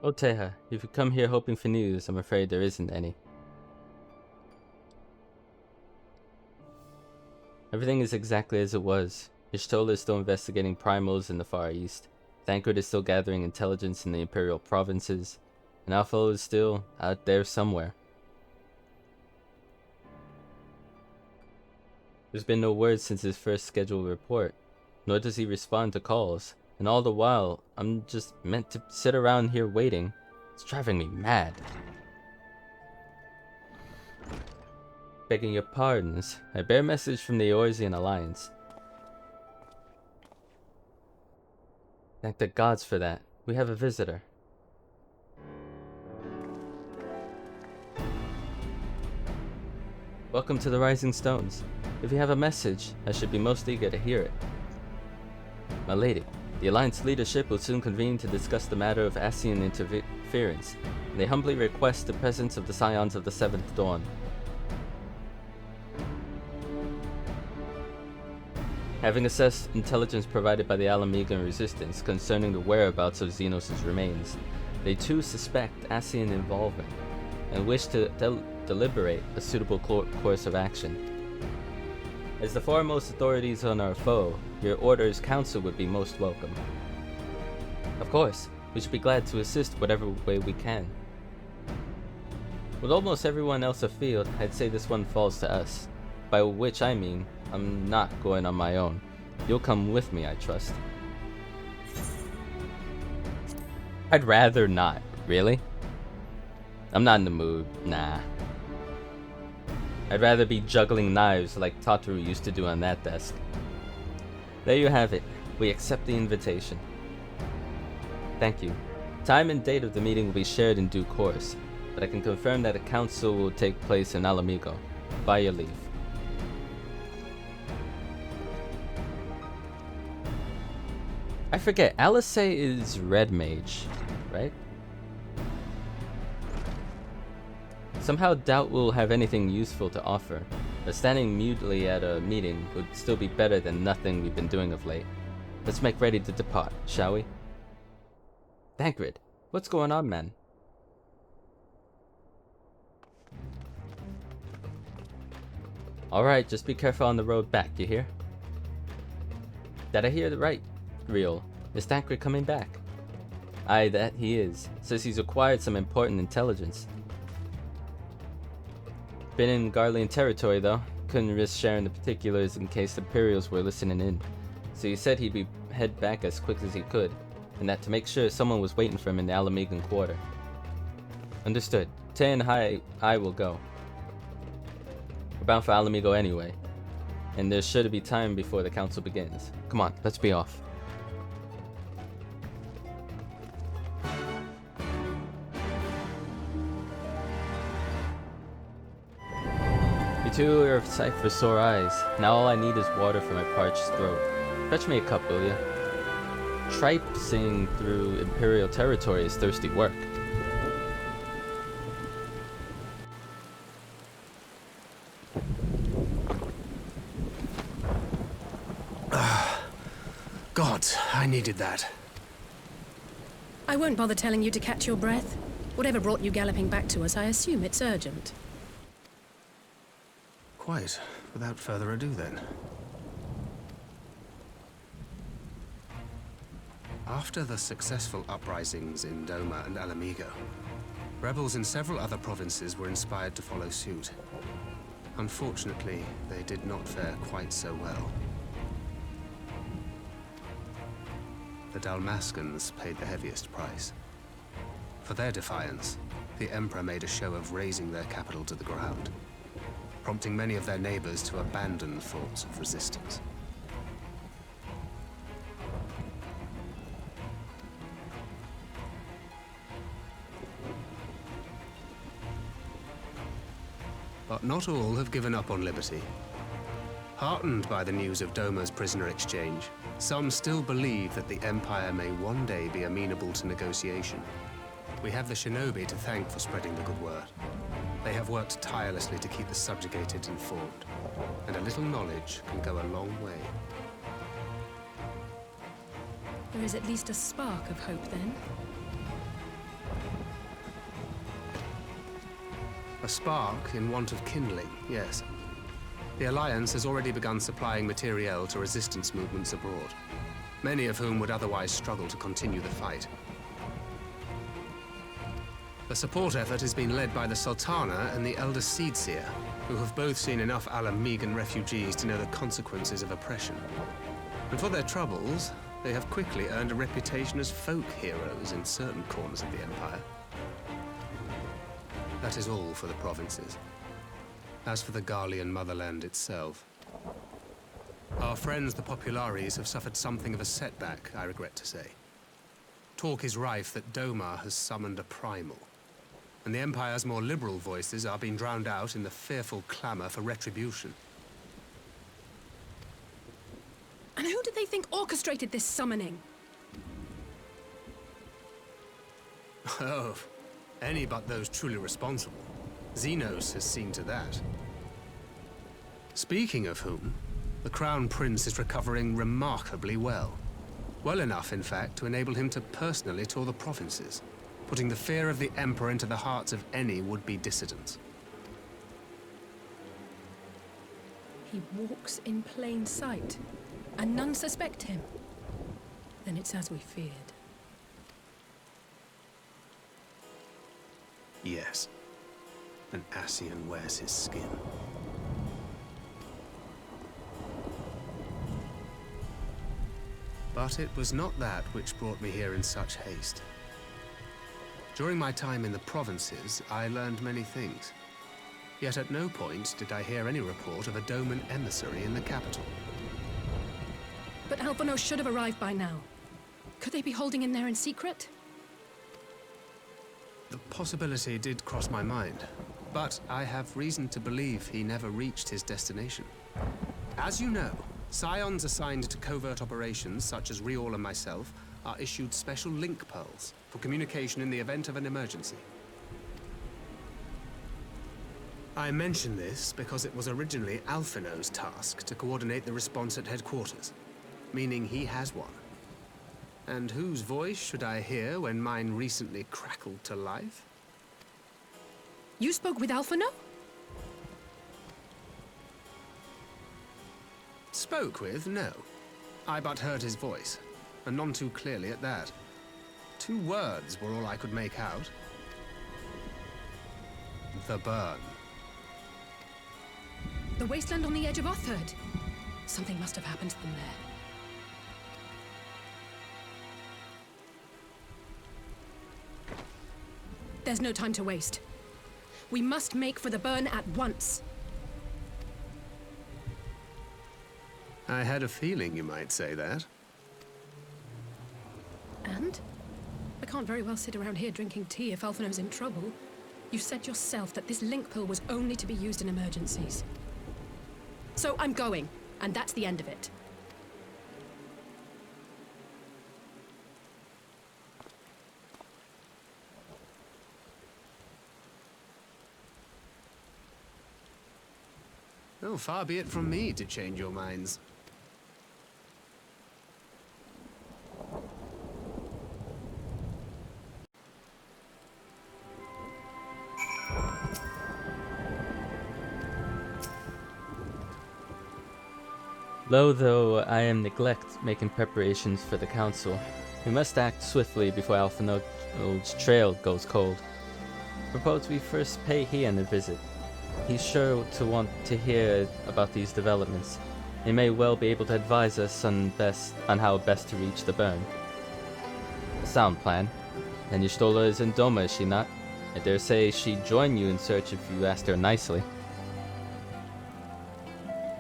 Oh Teha, if you come here hoping for news, I'm afraid there isn't any. Everything is exactly as it was. Ishtola is still investigating primals in the Far East. Thancred is still gathering intelligence in the Imperial provinces. And Alpha is still out there somewhere. There's been no word since his first scheduled report, nor does he respond to calls. And all the while, I'm just meant to sit around here waiting. It's driving me mad. Begging your pardons, I bear message from the Eorzean Alliance. Thank the gods for that. We have a visitor. Welcome to the Rising Stones. If you have a message, I should be most eager to hear it. My lady, the Alliance leadership will soon convene to discuss the matter of Ascian interference. They humbly request the presence of the Scions of the Seventh Dawn. Having assessed intelligence provided by the Alamegan resistance concerning the whereabouts of Xenos' remains, they too suspect Ascian involvement and wish to deliberate a suitable course of action. As the foremost authorities on our foe, your order's counsel would be most welcome. Of course, we should be glad to assist whatever way we can. With almost everyone else afield, I'd say this one falls to us. By which I mean, I'm not going on my own. You'll come with me, I trust. I'd rather not. Really? I'm not in the mood. Nah. I'd rather be juggling knives like Tataru used to do on that desk. There you have it. We accept the invitation. Thank you. Time and date of the meeting will be shared in due course, but I can confirm that a council will take place in Alamigo. By your leave. I forget, Alice is Red Mage, right? Somehow doubt we'll have anything useful to offer, but standing mutely at a meeting would still be better than nothing we've been doing of late. Let's make ready to depart, shall we? Thancred, what's going on, man? Alright, just be careful on the road back, you hear? Did I hear it right? Real. Is Thancred coming back? Aye, that he is. Says he's acquired some important intelligence. Been in Garlean territory though. Couldn't risk sharing the particulars in case the Imperials were listening in. So he said he'd head back as quick as he could, and that to make sure someone was waiting for him in the Alamegan quarter. Understood. Tay and I will go. We're bound for Alamigo anyway, and there's sure to be time before the council begins. Come on, let's be off. You two are of sight for sore eyes. Now all I need is water for my parched throat. Fetch me a cup, will ya? Tripsing through Imperial territory is thirsty work. God, I needed that. I won't bother telling you to catch your breath. Whatever brought you galloping back to us, I assume it's urgent. Quite. Without further ado, then. After the successful uprisings in Doma and Alamigo, rebels in several other provinces were inspired to follow suit. Unfortunately, they did not fare quite so well. The Dalmascans paid the heaviest price. For their defiance, the Emperor made a show of razing their capital to the ground, prompting many of their neighbors to abandon thoughts of resistance. But not all have given up on liberty. Heartened by the news of Doma's prisoner exchange, some still believe that the Empire may one day be amenable to negotiation. We have the shinobi to thank for spreading the good word. They have worked tirelessly to keep the subjugated informed, and a little knowledge can go a long way. There is at least a spark of hope, then. A spark in want of kindling, yes. The Alliance has already begun supplying materiel to resistance movements abroad, many of whom would otherwise struggle to continue the fight. The support effort has been led by the Sultana and the Elder Seedseer, who have both seen enough Alamegan refugees to know the consequences of oppression. And for their troubles, they have quickly earned a reputation as folk heroes in certain corners of the Empire. That is all for the provinces. As for the Garlean motherland itself, our friends the Populares have suffered something of a setback, I regret to say. Talk is rife that Doma has summoned a primal, and the Empire's more liberal voices are being drowned out in the fearful clamor for retribution. And who do they think orchestrated this summoning? Oh, any but those truly responsible. Xenos has seen to that. Speaking of whom, the Crown Prince is recovering remarkably well. Well enough, in fact, to enable him to personally tour the provinces, putting the fear of the Emperor into the hearts of any would-be dissidents. He walks in plain sight, and none suspect him. Then it's as we feared. Yes. An Ascian wears his skin. But it was not that which brought me here in such haste. During my time in the provinces, I learned many things. Yet at no point did I hear any report of a Doman emissary in the capital. But Alphonse should have arrived by now. Could they be holding him there in secret? The possibility did cross my mind, but I have reason to believe he never reached his destination. As you know, Scions assigned to covert operations, such as Riol and myself, are issued special link pearls for communication in the event of an emergency. I mention this because it was originally Alphino's task to coordinate the response at headquarters, meaning he has one. And whose voice should I hear when mine recently crackled to life? You spoke with Alphino? Spoke with? No. I but heard his voice, and none too clearly at that. 2 words were all I could make out. The burn. The wasteland on the edge of Otherd. Something must have happened to them there. There's no time to waste. We must make for the burn at once. I had a feeling you might say that. And? I can't very well sit around here drinking tea if Alphino's in trouble. You said yourself that this link pill was only to be used in emergencies. So I'm going, and that's the end of it. Oh, far be it from me to change your minds. Lo, though I am neglect making preparations for the council, we must act swiftly before Alphino's trail goes cold. Propose we first pay Hian a visit. He's sure to want to hear about these developments. He may well be able to advise us on how best to reach the burn. A sound plan. And Y'shtola is in Doma, is she not? I dare say she'd join you in search if you asked her nicely.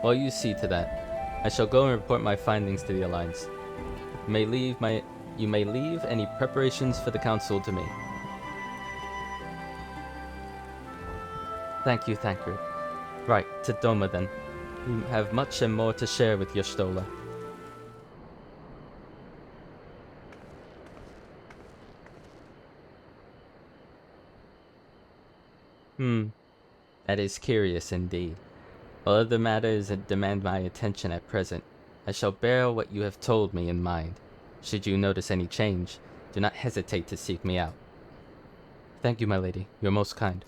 Well, you see to that. I shall go and report my findings to the Alliance. You may leave any preparations for the council to me. Thank you, Thancred. Right, to Doma then. You have much and more to share with Y'shtola. That is curious indeed. While other matters demand my attention at present, I shall bear what you have told me in mind. Should you notice any change, do not hesitate to seek me out. Thank you, my lady. You're most kind.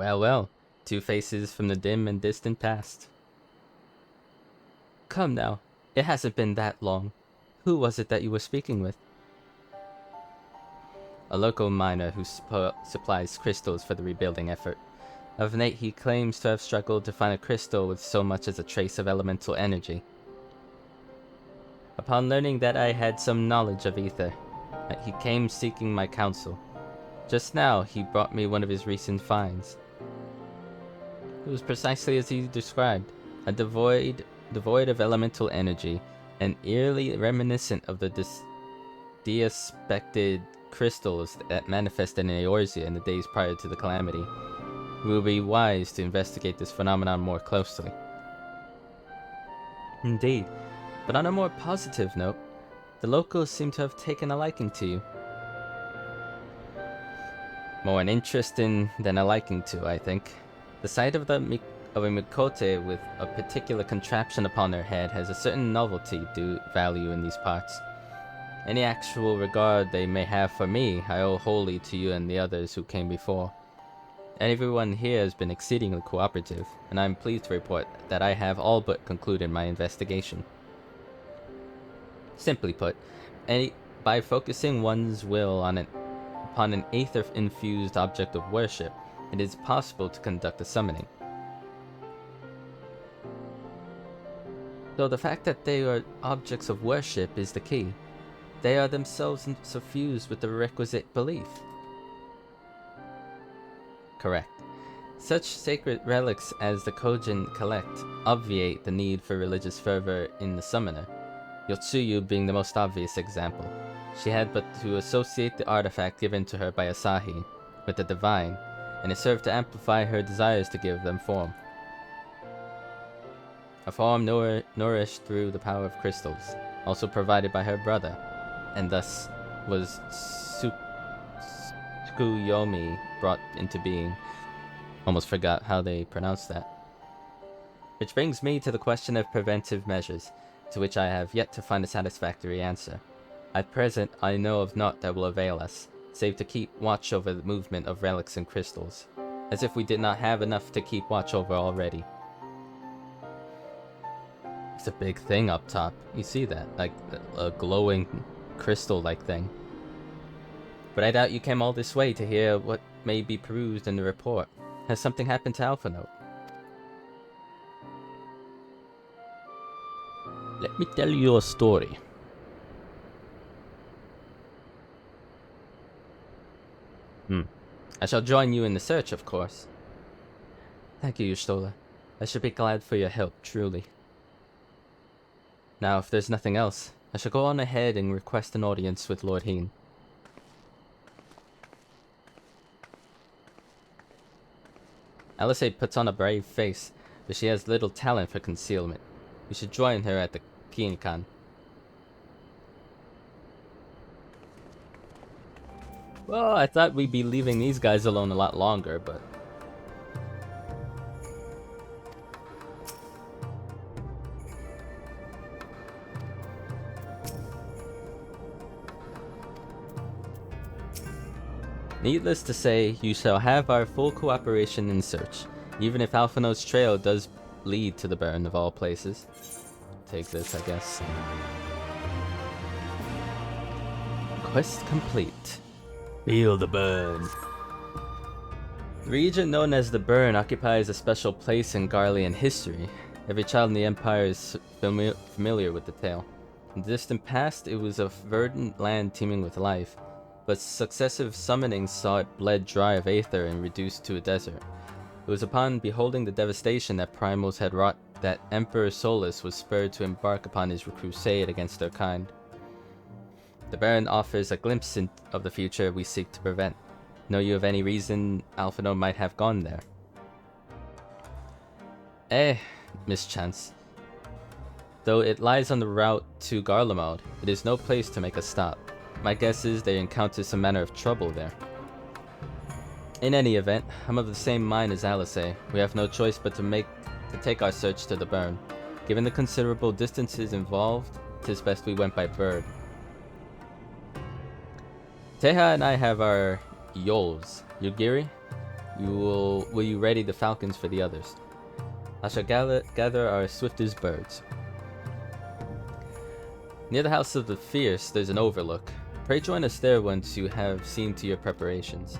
Well, well. Two faces from the dim and distant past. Come now. It hasn't been that long. Who was it that you were speaking with? A local miner who supplies crystals for the rebuilding effort. Of late, he claims to have struggled to find a crystal with so much as a trace of elemental energy. Upon learning that I had some knowledge of ether, he came seeking my counsel. Just now, he brought me one of his recent finds. It was precisely as he described, a devoid of elemental energy, and eerily reminiscent of the deaspected crystals that manifested in Eorzea in the days prior to the calamity. We will be wise to investigate this phenomenon more closely. Indeed, but on a more positive note, the locals seem to have taken a liking to you. More an interest in than a liking to, I think. The sight of a Mikote with a particular contraption upon their head has a certain novelty value in these parts. Any actual regard they may have for me, I owe wholly to you and the others who came before. Everyone here has been exceedingly cooperative, and I am pleased to report that I have all but concluded my investigation. Simply put, by focusing one's will upon an aether-infused object of worship, it is possible to conduct a summoning. Though the fact that they are objects of worship is the key. They are themselves suffused with the requisite belief. Correct. Such sacred relics as the Kojin collect obviate the need for religious fervor in the summoner, Yotsuyu being the most obvious example. She had but to associate the artifact given to her by Asahi with the divine, and it served to amplify her desires to give them form. A form nourished through the power of crystals, also provided by her brother, and thus was Tsukuyomi brought into being. Almost forgot how they pronounced that. Which brings me to the question of preventive measures, to which I have yet to find a satisfactory answer. At present, I know of naught that will avail us, save to keep watch over the movement of relics and crystals, as if we did not have enough to keep watch over already. It's a big thing up top. You see that? Like a glowing crystal-like thing. But I doubt you came all this way to hear what may be perused in the report. Has something happened to Alpha Note? Let me tell you a story. I shall join you in the search, of course. Thank you, Yustola. I should be glad for your help, truly. Now, if there's nothing else, I shall go on ahead and request an audience with Lord Heen. Alice puts on a brave face, but she has little talent for concealment. We should join her at the Kiinkan. Well, I thought we'd be leaving these guys alone a lot longer, but... Needless to say, you shall have our full cooperation in search, even if Alpha Note's trail does lead to the burn of all places. Take this, I guess. Quest complete. Feel the burn. The region known as the Burn occupies a special place in Garlean history. Every child in the Empire is familiar with the tale. In the distant past, it was a verdant land teeming with life, but successive summonings saw it bled dry of aether and reduced to a desert. It was upon beholding the devastation that Primals had wrought that Emperor Solus was spurred to embark upon his crusade against their kind. The Baron offers a glimpse of the future we seek to prevent. Know you of any reason Alpha Note might have gone there? Mischance. Though it lies on the route to Garlemald, it is no place to make a stop. My guess is they encounter some manner of trouble there. In any event, I'm of the same mind as Alice. We have no choice but to take our search to the Burn. Given the considerable distances involved, 'tis best we went by bird. Teha and I have our Yols. Yugiri? Will you ready the falcons for the others? I shall gather our swiftest birds. Near the House of the Fierce, there's an overlook. Pray join us there once you have seen to your preparations.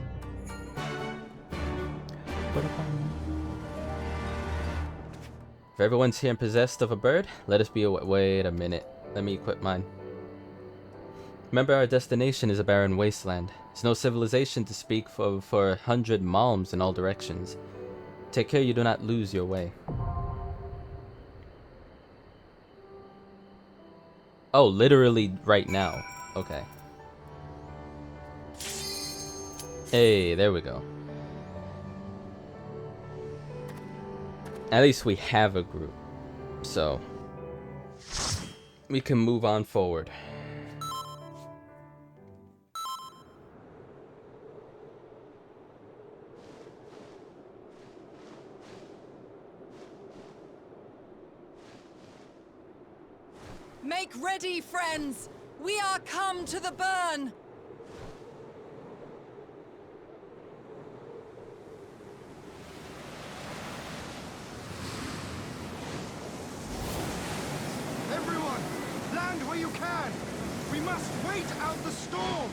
If everyone's here and possessed of a bird, let us be away. Wait a minute. Let me equip mine. Remember, our destination is a barren wasteland. There's no civilization to speak for 100 malms in all directions. Take care you do not lose your way. Oh, literally right now. Okay. Hey, there we go. At least we have a group. So we can move on forward. Make ready, friends! We are come to the burn! Everyone, land where you can! We must wait out the storm!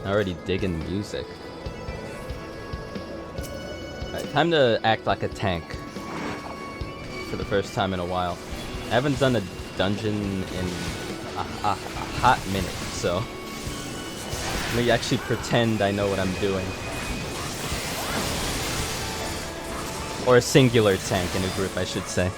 Already digging the music. Alright, time to act like a tank. For the first time in a while. I haven't done a dungeon in a hot minute, so let me actually pretend I know what I'm doing. Or a singular tank in a group, I should say.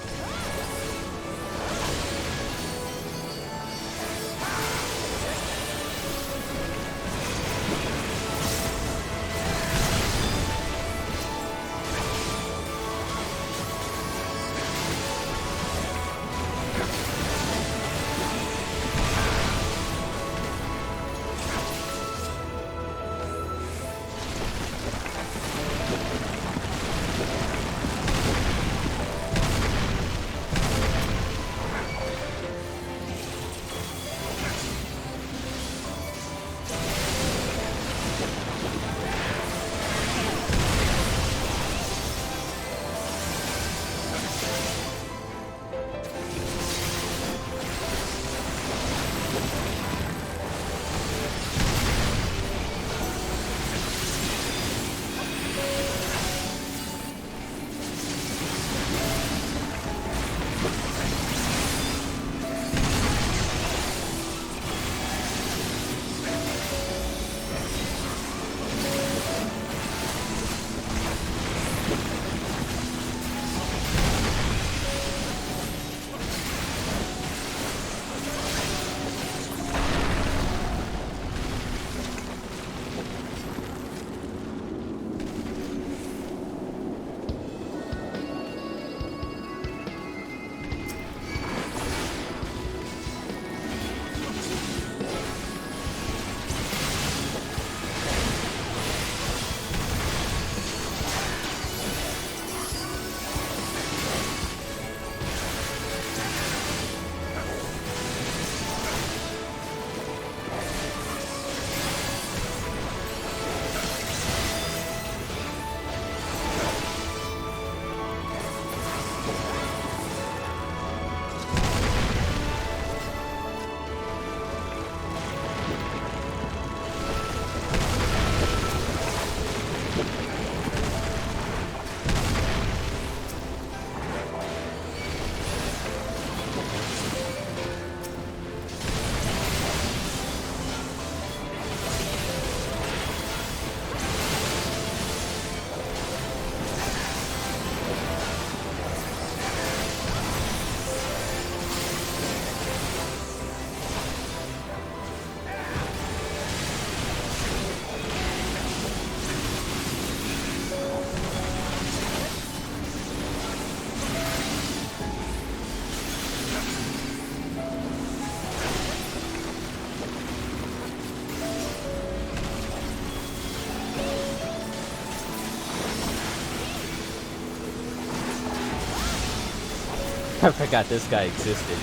I forgot this guy existed.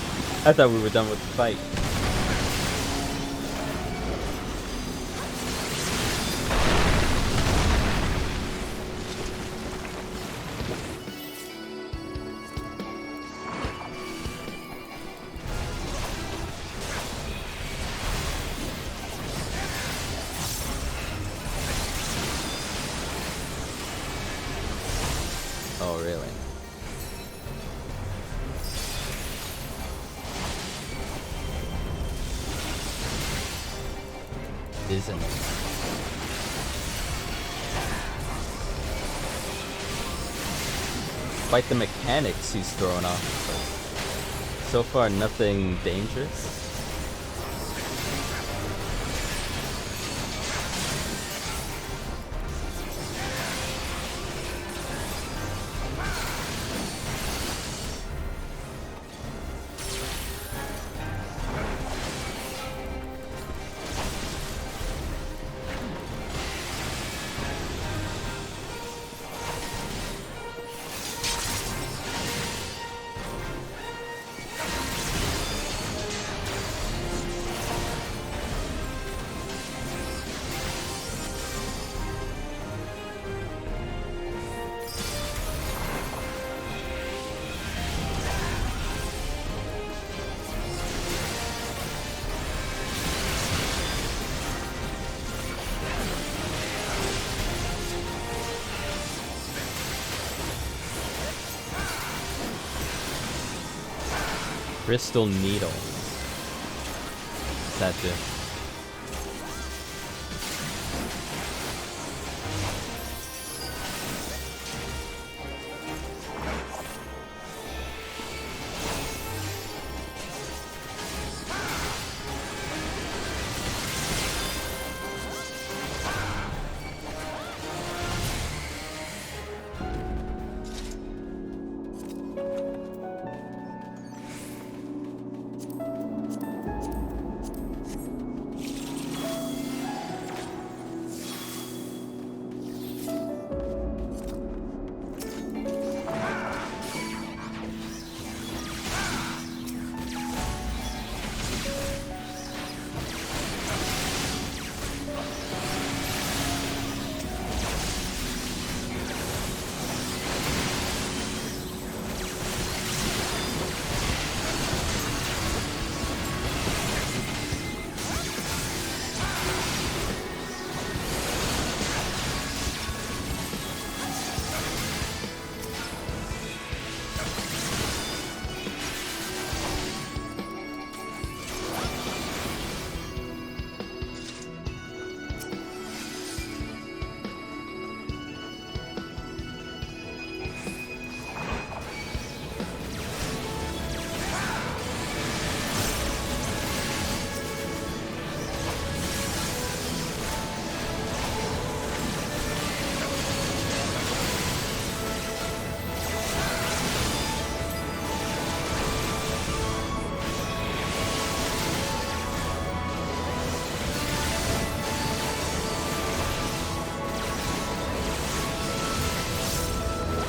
I thought we were done with the fight. Oh, really? Isn't it? Quite the mechanics he's throwing off. So far, nothing dangerous. Crystal needle. What's that do?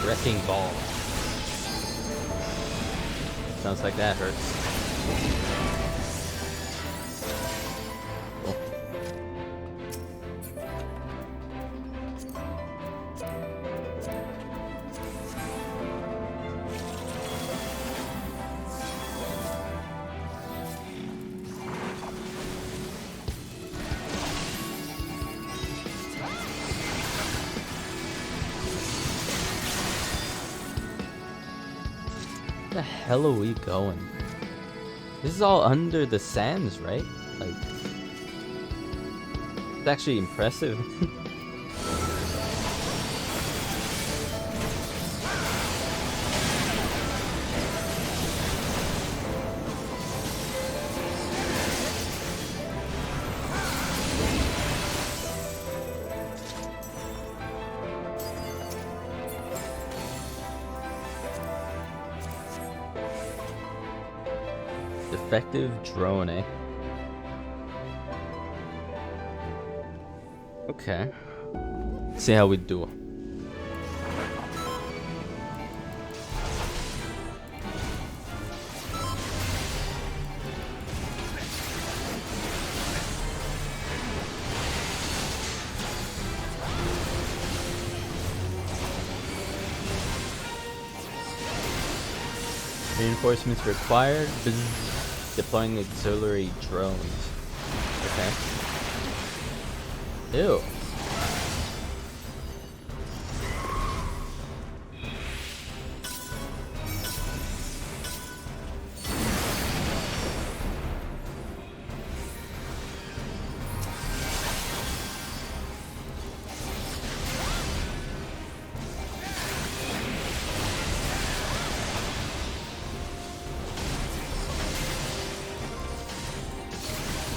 Wrecking ball. Sounds like that hurts. Cool. Where the hell are we going? This is all under the sands, right? Like, it's actually impressive. Defective drone, eh? Okay. See how we do. Reinforcements required. Bzz. Deploying auxiliary drones. Okay. Ew.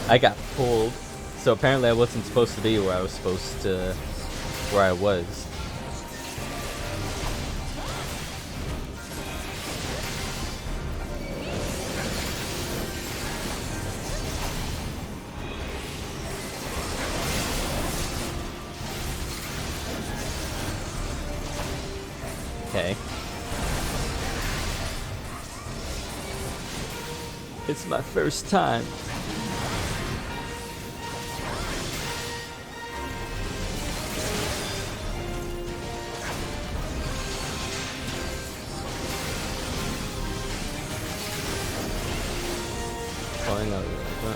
I got pulled, so apparently I wasn't supposed to be where I was supposed to, where I was. Okay. It's my first time.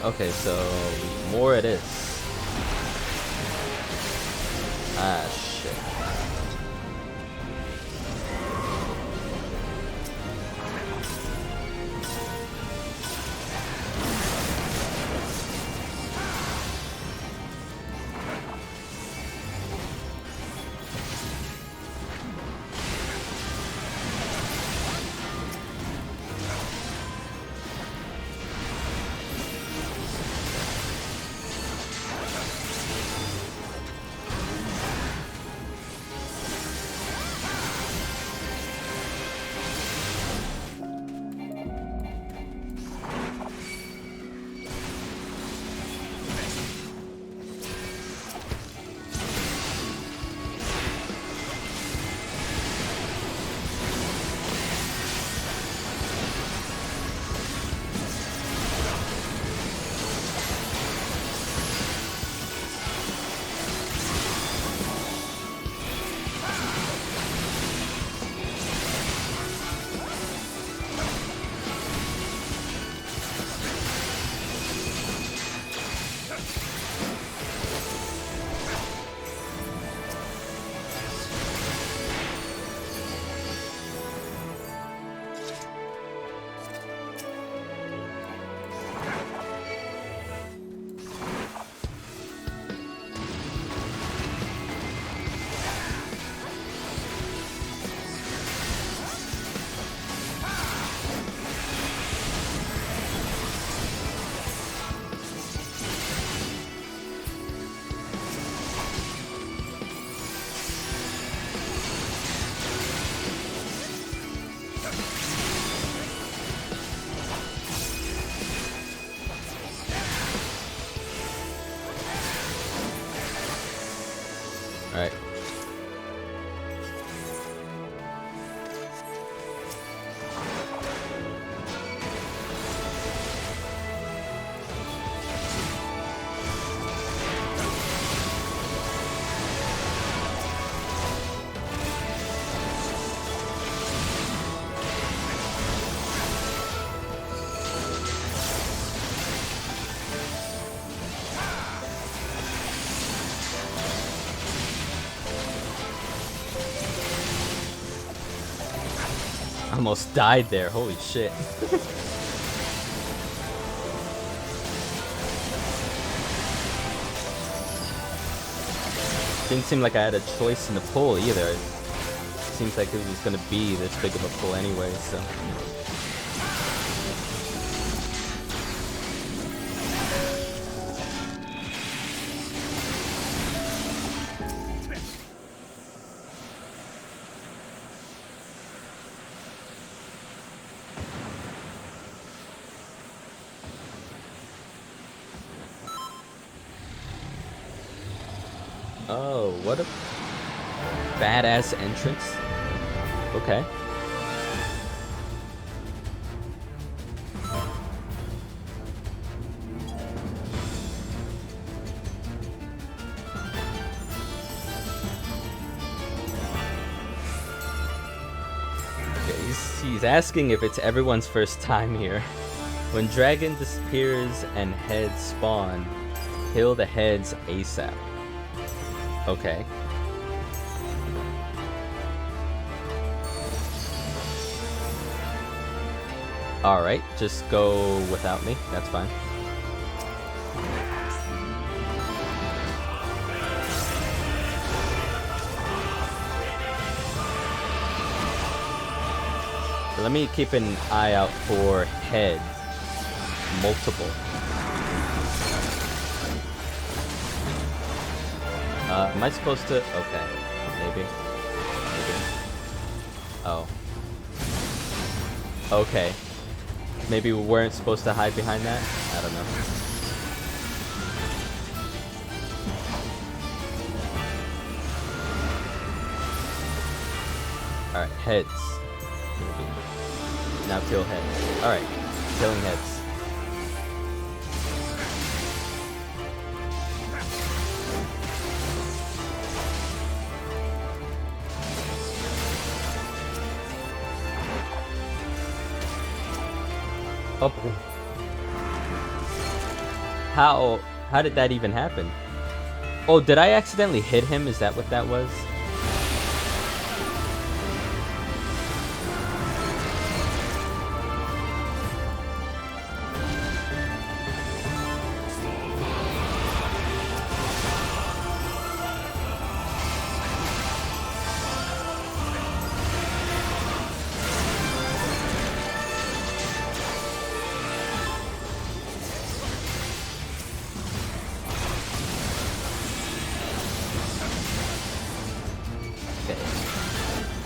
Okay, so more it is. Ah, shit. Alright. Almost died there, holy shit. Didn't seem like I had a choice in the pull either. It seems like it was gonna be this big of a pull anyway, so. Oh, what a badass entrance. Okay. Okay, He's asking if it's everyone's first time here. When dragon disappears and heads spawn, kill the heads ASAP. Okay. Alright, just go without me. That's fine. Let me keep an eye out for heads. Multiple. Am I supposed to? Okay. Maybe. Oh. Okay. Maybe we weren't supposed to hide behind that? I don't know. Alright, heads. Now kill heads. Alright, killing heads. Oh. How did that even happen? Oh, did I accidentally hit him? Is that what that was?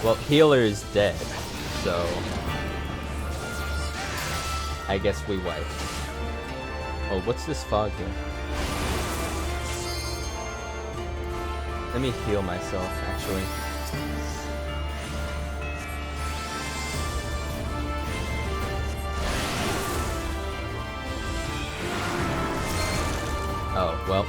Well, healer is dead, so I guess we wipe. Oh, what's this fog here? Let me heal myself, actually. Oh, well.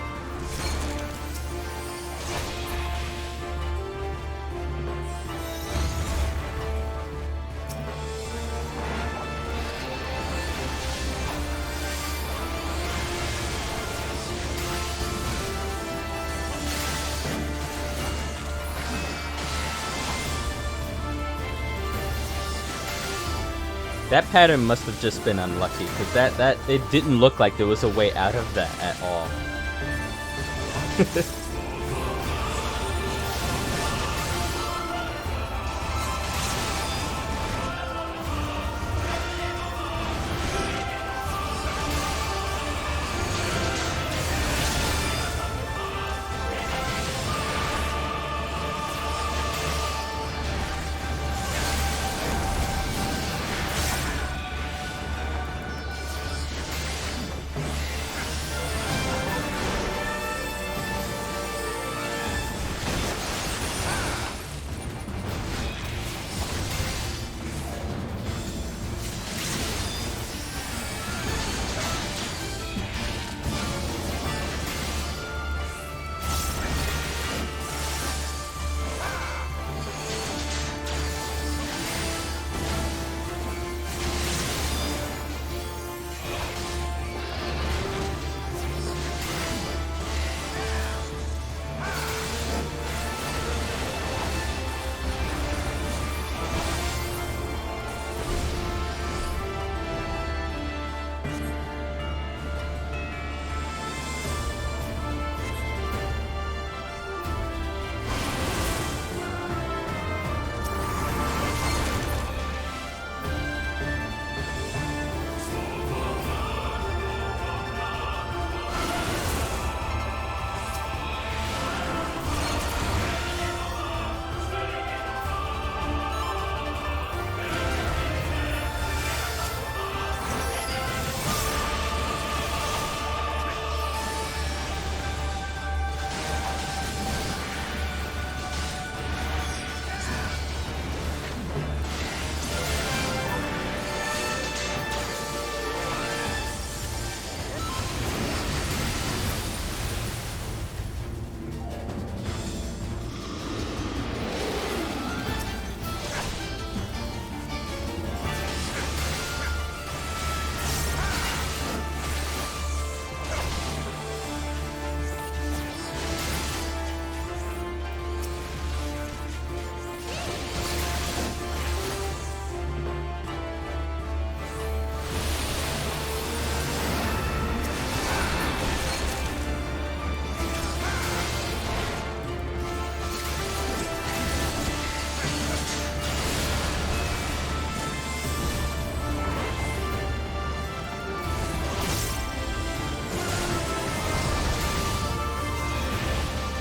That pattern must have just been unlucky, because that it didn't look like there was a way out of that at all.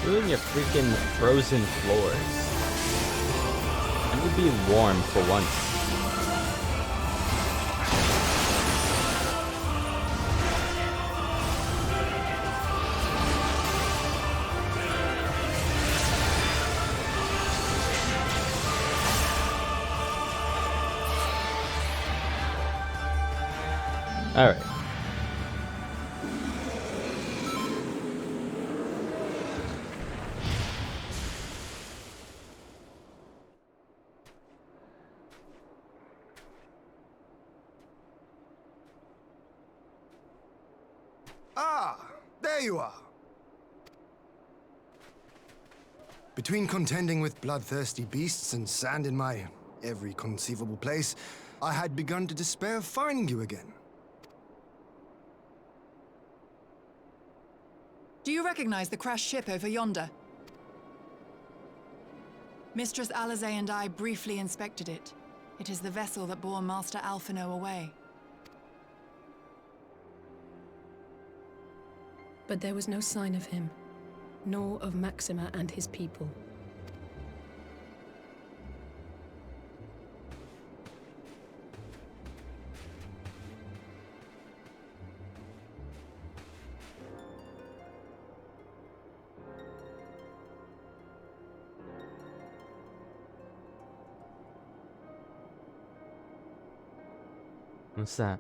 Ruin your freaking frozen floors. Let me be warm for once. Alright. Ah, there you are. Between contending with bloodthirsty beasts and sand in my every conceivable place, I had begun to despair of finding you again. Do you recognize the crashed ship over yonder? Mistress Alizé and I briefly inspected it. It is the vessel that bore Master Alphino away. But there was no sign of him, nor of Maxima and his people. What's that?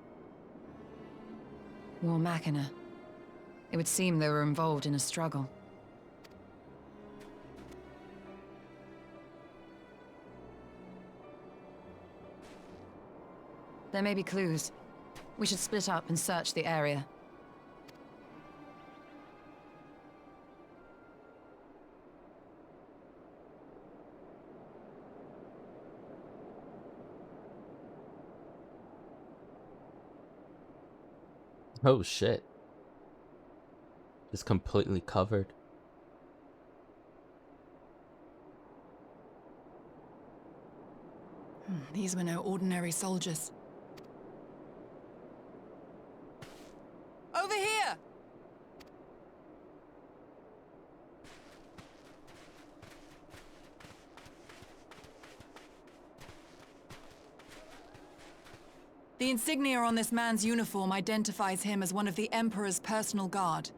War Machina. It would seem they were involved in a struggle. There may be clues. We should split up and search the area. Oh shit. Just completely covered. These were no ordinary soldiers. Over here! The insignia on this man's uniform identifies him as one of the Emperor's personal guard.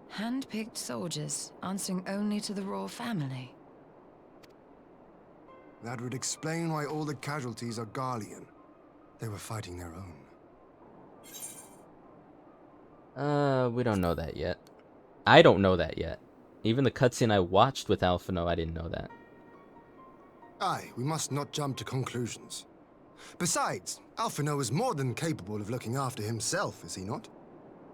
Hand-picked soldiers, answering only to the royal family. That would explain why all the casualties are Garlean. They were fighting their own. We don't know that yet. I don't know that yet. Even the cutscene I watched with Alphino, I didn't know that. Aye, we must not jump to conclusions. Besides, Alphino is more than capable of looking after himself, is he not?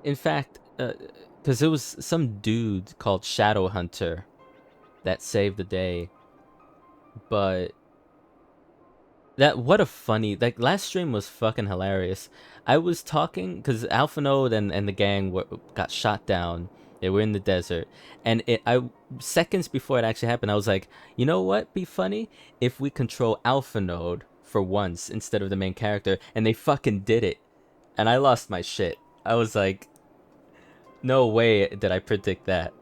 In fact, because it was some dude called Shadowhunter that saved the day. But what a funny, like, last stream was fucking hilarious. I was talking because Alphino and the gang got shot down. They were in the desert, and seconds before it actually happened, I was like, you know what? Be funny if we control Alphino for once instead of the main character, and they fucking did it, and I lost my shit. I was like, no way did I predict that.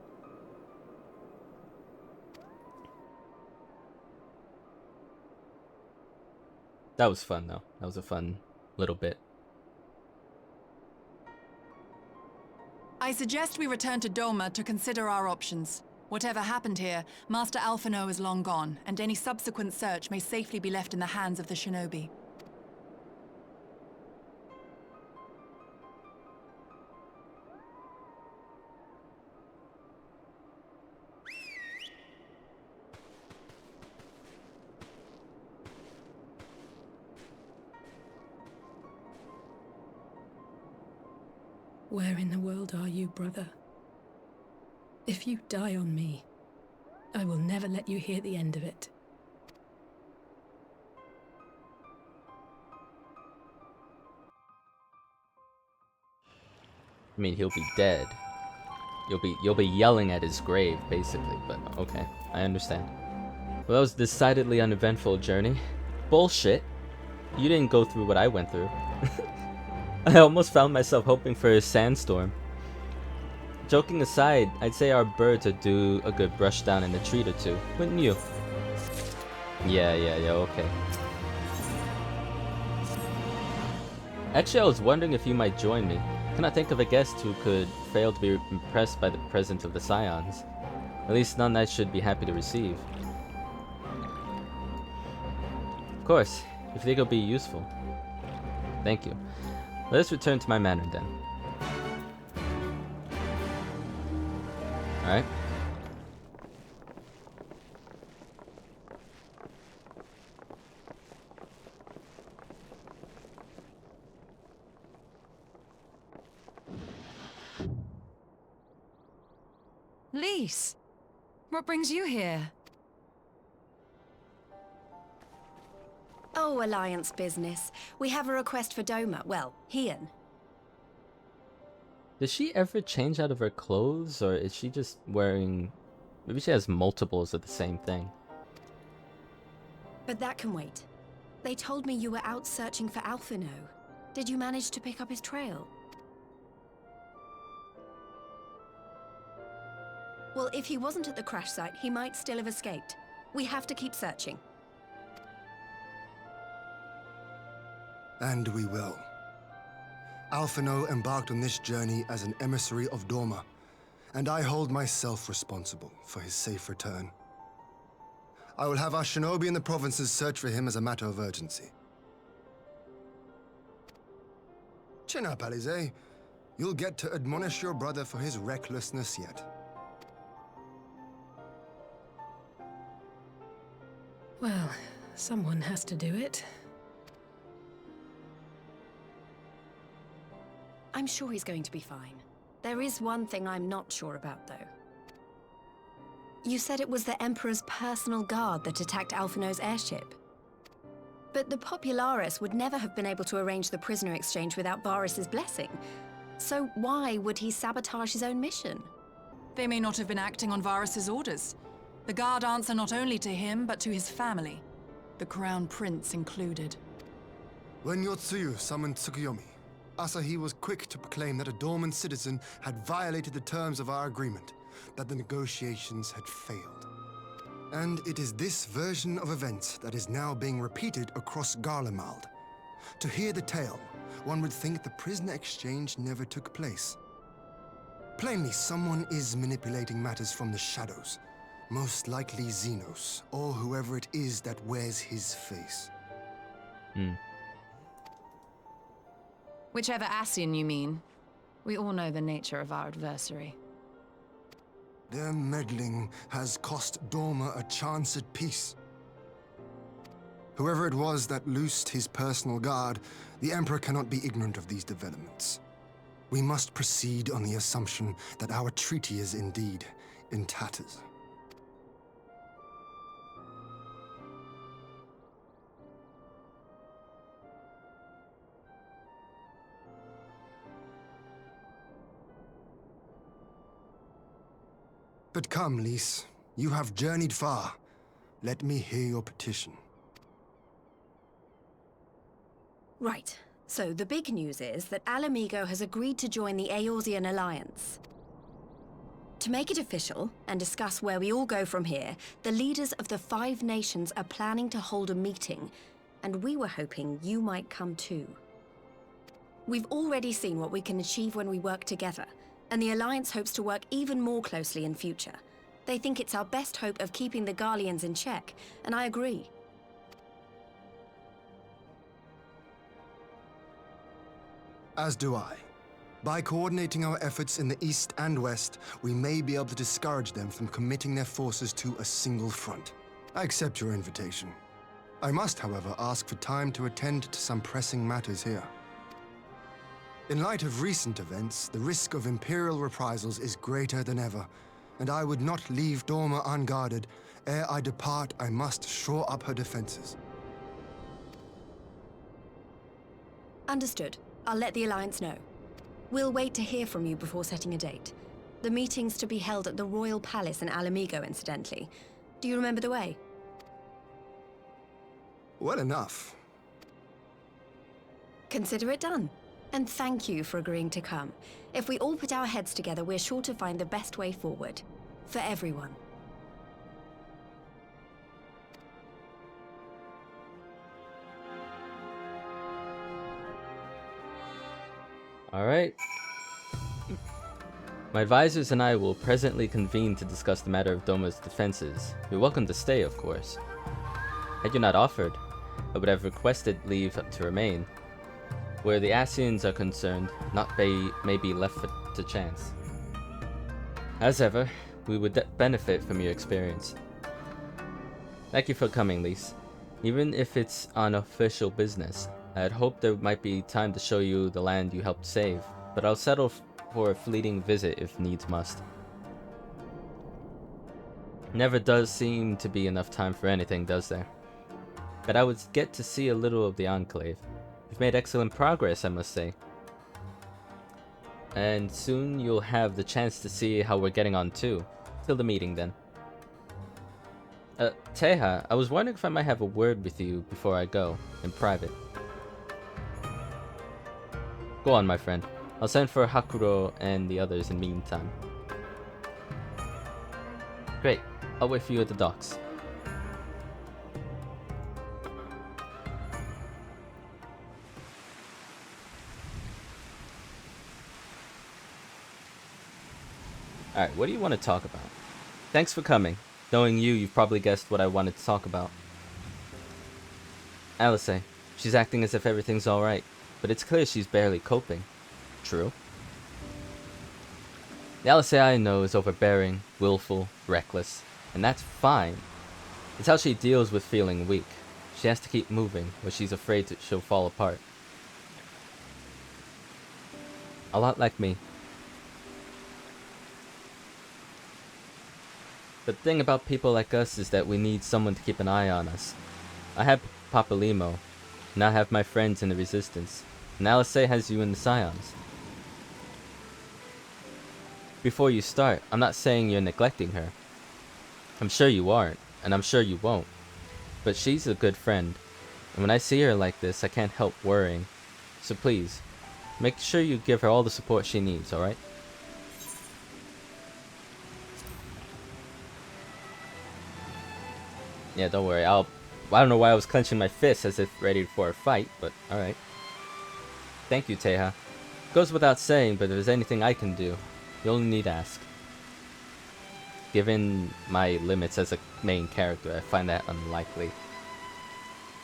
That was fun though. That was a fun little bit. I suggest we return to Doma to consider our options. Whatever happened here, Master Alphino is long gone, and any subsequent search may safely be left in the hands of the shinobi. Where in the world are you, brother? If you die on me, I will never let you hear the end of it. I mean, he'll be dead. You'll be yelling at his grave, basically, but okay, I understand. Well, that was a decidedly uneventful journey. Bullshit. You didn't go through what I went through. I almost found myself hoping for a sandstorm. Joking aside, I'd say our birds would do a good brush down in a treat or two, wouldn't you? Yeah, okay. Actually, I was wondering if you might join me. Cannot think of a guest who could fail to be impressed by the presence of the Scions. At least none I should be happy to receive. Of course, if they could be useful. Thank you. Let us return to my manor then. Alright. Lise, what brings you here? Oh, Alliance business. We have a request for Doma. Well, Hien. Does she ever change out of her clothes, or is she just wearing... Maybe she has multiples of the same thing. But that can wait. They told me you were out searching for Alphino. Did you manage to pick up his trail? Well, if he wasn't at the crash site, he might still have escaped. We have to keep searching. And we will. Alphino embarked on this journey as an emissary of Doma, and I hold myself responsible for his safe return. I will have our shinobi in the provinces search for him as a matter of urgency. Chin up, Alize. You'll get to admonish your brother for his recklessness yet. Well, someone has to do it. I'm sure he's going to be fine. There is one thing I'm not sure about, though. You said it was the Emperor's personal guard that attacked Alphino's airship. But the Popularis would never have been able to arrange the prisoner exchange without Varus's blessing. So why would he sabotage his own mission? They may not have been acting on Varus's orders. The guard answer not only to him, but to his family. The Crown Prince included. When Yotsuyu summoned Tsukuyomi, Asahi was quick to proclaim that a Dorman citizen had violated the terms of our agreement, that the negotiations had failed. And it is this version of events that is now being repeated across Garlemald. To hear the tale, one would think the prisoner exchange never took place. Plainly, someone is manipulating matters from the shadows. Most likely Xenos, or whoever it is that wears his face. Whichever Ascian you mean. We all know the nature of our adversary. Their meddling has cost Doma a chance at peace. Whoever it was that loosed his personal guard, the Emperor cannot be ignorant of these developments. We must proceed on the assumption that our treaty is indeed in tatters. But come, Lise. You have journeyed far. Let me hear your petition. Right. So the big news is that Alamigo has agreed to join the Eorzean Alliance. To make it official, and discuss where we all go from here, the leaders of the 5 nations are planning to hold a meeting, and we were hoping you might come too. We've already seen what we can achieve when we work together, and the Alliance hopes to work even more closely in future. They think it's our best hope of keeping the Garleans in check, and I agree. As do I. By coordinating our efforts in the east and west, we may be able to discourage them from committing their forces to a single front. I accept your invitation. I must, however, ask for time to attend to some pressing matters here. In light of recent events, the risk of Imperial reprisals is greater than ever, and I would not leave Doma unguarded. Ere I depart, I must shore up her defenses. Understood. I'll let the Alliance know. We'll wait to hear from you before setting a date. The meeting's to be held at the Royal Palace in Alamigo, incidentally. Do you remember the way? Well enough. Consider it done. And thank you for agreeing to come. If we all put our heads together, we're sure to find the best way forward. For everyone. Alright. My advisors and I will presently convene to discuss the matter of Doma's defenses. You're welcome to stay, of course. Had you not offered, I would have requested leave to remain. Where the Asians are concerned, not may be left to chance. As ever, we would benefit from your experience. Thank you for coming, Lise. Even if it's unofficial business, I had hoped there might be time to show you the land you helped save, but I'll settle for a fleeting visit if needs must. Never does seem to be enough time for anything, does there? But I would get to see a little of the Enclave. You've made excellent progress, I must say. And soon you'll have the chance to see how we're getting on too. Till the meeting then. Teha, I was wondering if I might have a word with you before I go, in private. Go on, my friend. I'll send for Hakuro and the others in the meantime. Great. I'll wait for you at the docks. Alright, what do you want to talk about? Thanks for coming. Knowing you, you've probably guessed what I wanted to talk about. Alice, she's acting as if everything's alright, but it's clear she's barely coping. True. The Alice I know is overbearing, willful, reckless, and that's fine. It's how she deals with feeling weak. She has to keep moving, or she's afraid she'll fall apart. A lot like me. The thing about people like us is that we need someone to keep an eye on us. I have Papalimo, and I have my friends in the Resistance, and Alice has you in the Scions. Before you start, I'm not saying you're neglecting her. I'm sure you aren't, and I'm sure you won't. But she's a good friend, and when I see her like this, I can't help worrying. So please, make sure you give her all the support she needs, alright? Yeah, don't worry. I don't know why I was clenching my fists as if ready for a fight, but alright. Thank you, Teha. Goes without saying, but if there's anything I can do, you only need to ask. Given my limits as a main character, I find that unlikely.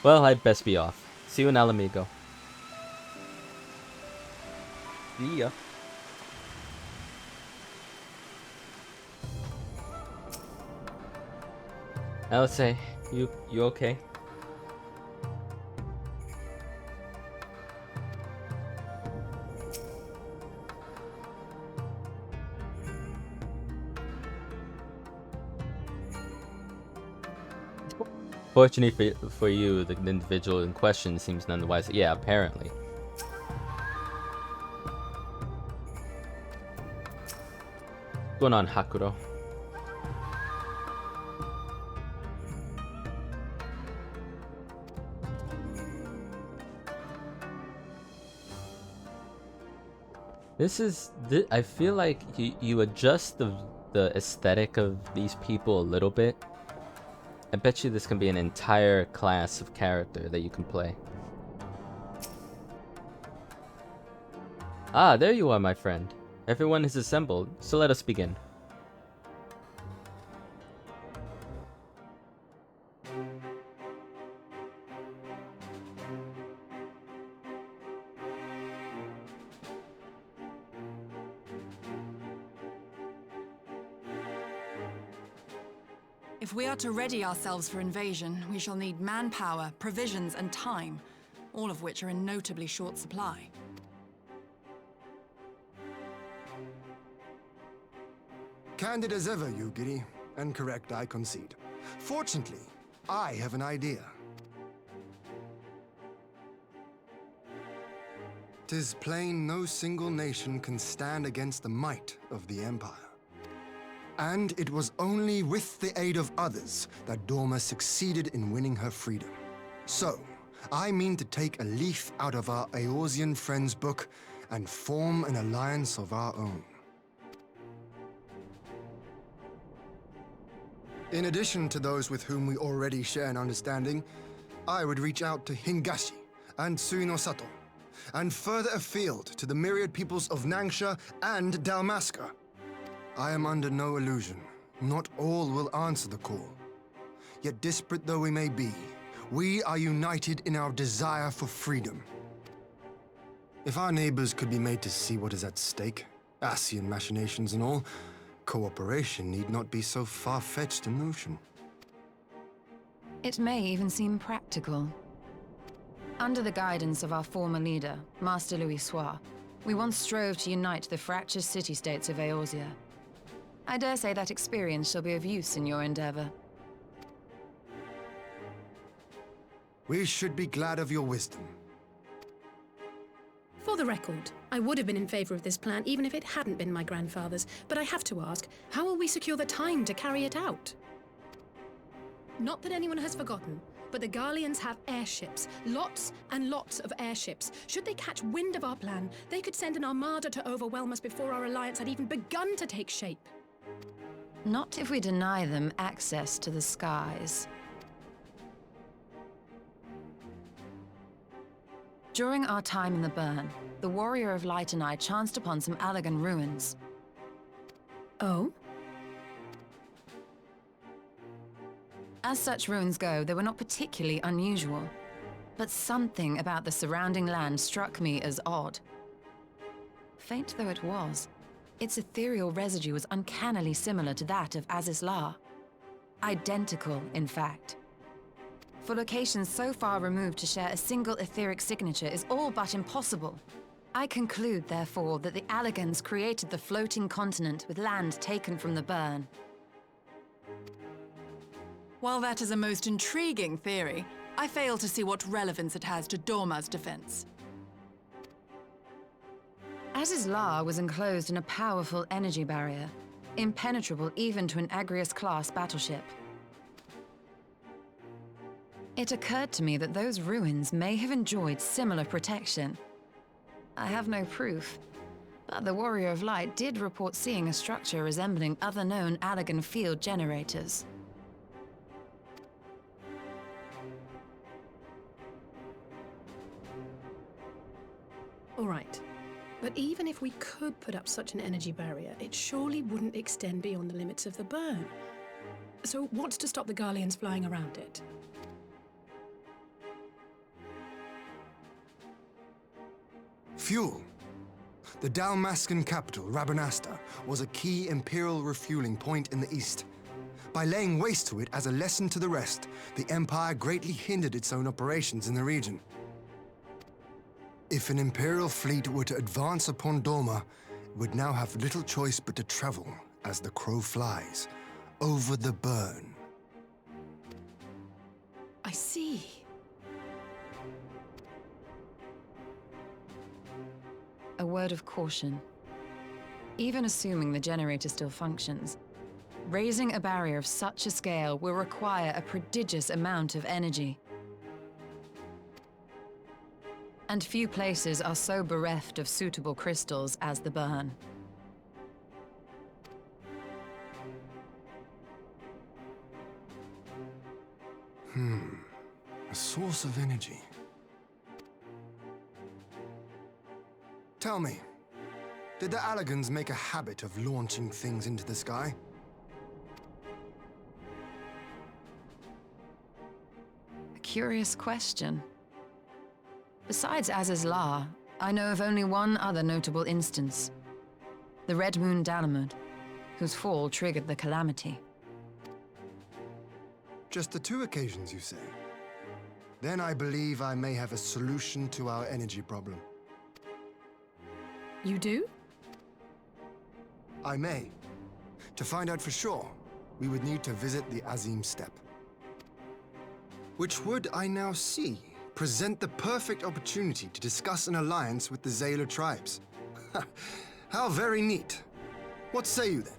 Well, I'd best be off. See you in Alamigo. See ya. Alice, you okay? Fortunately for you, the individual in question seems none the wiser. Yeah, apparently. What's going on, Hakuro? I feel like you adjust the aesthetic of these people a little bit. I bet you this can be an entire class of character that you can play. Ah, there you are, my friend. Everyone is assembled, so let us begin. If we are to ready ourselves for invasion, we shall need manpower, provisions, and time, all of which are in notably short supply. Candid as ever, Yugiri, and correct, I concede. Fortunately, I have an idea. 'Tis plain no single nation can stand against the might of the Empire. And it was only with the aid of others that Doma succeeded in winning her freedom. So, I mean to take a leaf out of our Eorzean friends book and form an alliance of our own. In addition to those with whom we already share an understanding, I would reach out to Hingashi and Suinosato, and further afield to the myriad peoples of Nangsha and Dalmasca. I am under no illusion. Not all will answer the call. Yet disparate though we may be, we are united in our desire for freedom. If our neighbors could be made to see what is at stake, Ascian machinations and all, cooperation need not be so far-fetched a notion. It may even seem practical. Under the guidance of our former leader, Master Louis Soir, we once strove to unite the fractious city-states of Eorzea. I dare say that experience shall be of use in your endeavor. We should be glad of your wisdom. For the record, I would have been in favor of this plan even if it hadn't been my grandfather's, but I have to ask, how will we secure the time to carry it out? Not that anyone has forgotten, but the Garleans have airships. Lots and lots of airships. Should they catch wind of our plan, they could send an armada to overwhelm us before our alliance had even begun to take shape. Not if we deny them access to the skies. During our time in the Burn, the Warrior of Light and I chanced upon some Allagan ruins. Oh? As such ruins go, they were not particularly unusual, but something about the surrounding land struck me as odd. Faint though it was, its ethereal residue was uncannily similar to that of Azizlar. Identical, in fact. For locations so far removed to share a single etheric signature is all but impossible. I conclude, therefore, that the Allagans created the floating continent with land taken from the Burn. While that is a most intriguing theory, I fail to see what relevance it has to Dorma's defense. Azizlar was enclosed in a powerful energy barrier, impenetrable even to an Agrias-class battleship. It occurred to me that those ruins may have enjoyed similar protection. I have no proof, but the Warrior of Light did report seeing a structure resembling other known Allagan field generators. All right. But even if we could put up such an energy barrier, it surely wouldn't extend beyond the limits of the Burn. So what's to stop the Garleans flying around it? Fuel. The Dalmascan capital, Rabanasta, was a key Imperial refueling point in the east. By laying waste to it as a lesson to the rest, the Empire greatly hindered its own operations in the region. If an Imperial fleet were to advance upon Dorma, it would now have little choice but to travel, as the crow flies, over the Burn. I see. A word of caution. Even assuming the generator still functions, raising a barrier of such a scale will require a prodigious amount of energy. And few places are so bereft of suitable crystals as the Burn. A source of energy. Tell me, did the Allagans make a habit of launching things into the sky? A curious question. Besides Azizlar, I know of only one other notable instance. The Red Moon Dalamud, whose fall triggered the calamity. Just the two occasions, you say? Then I believe I may have a solution to our energy problem. You do? I may. To find out for sure, we would need to visit the Azim Steppe. Which would, I now see, present the perfect opportunity to discuss an alliance with the Zayla tribes. How very neat. What say you then?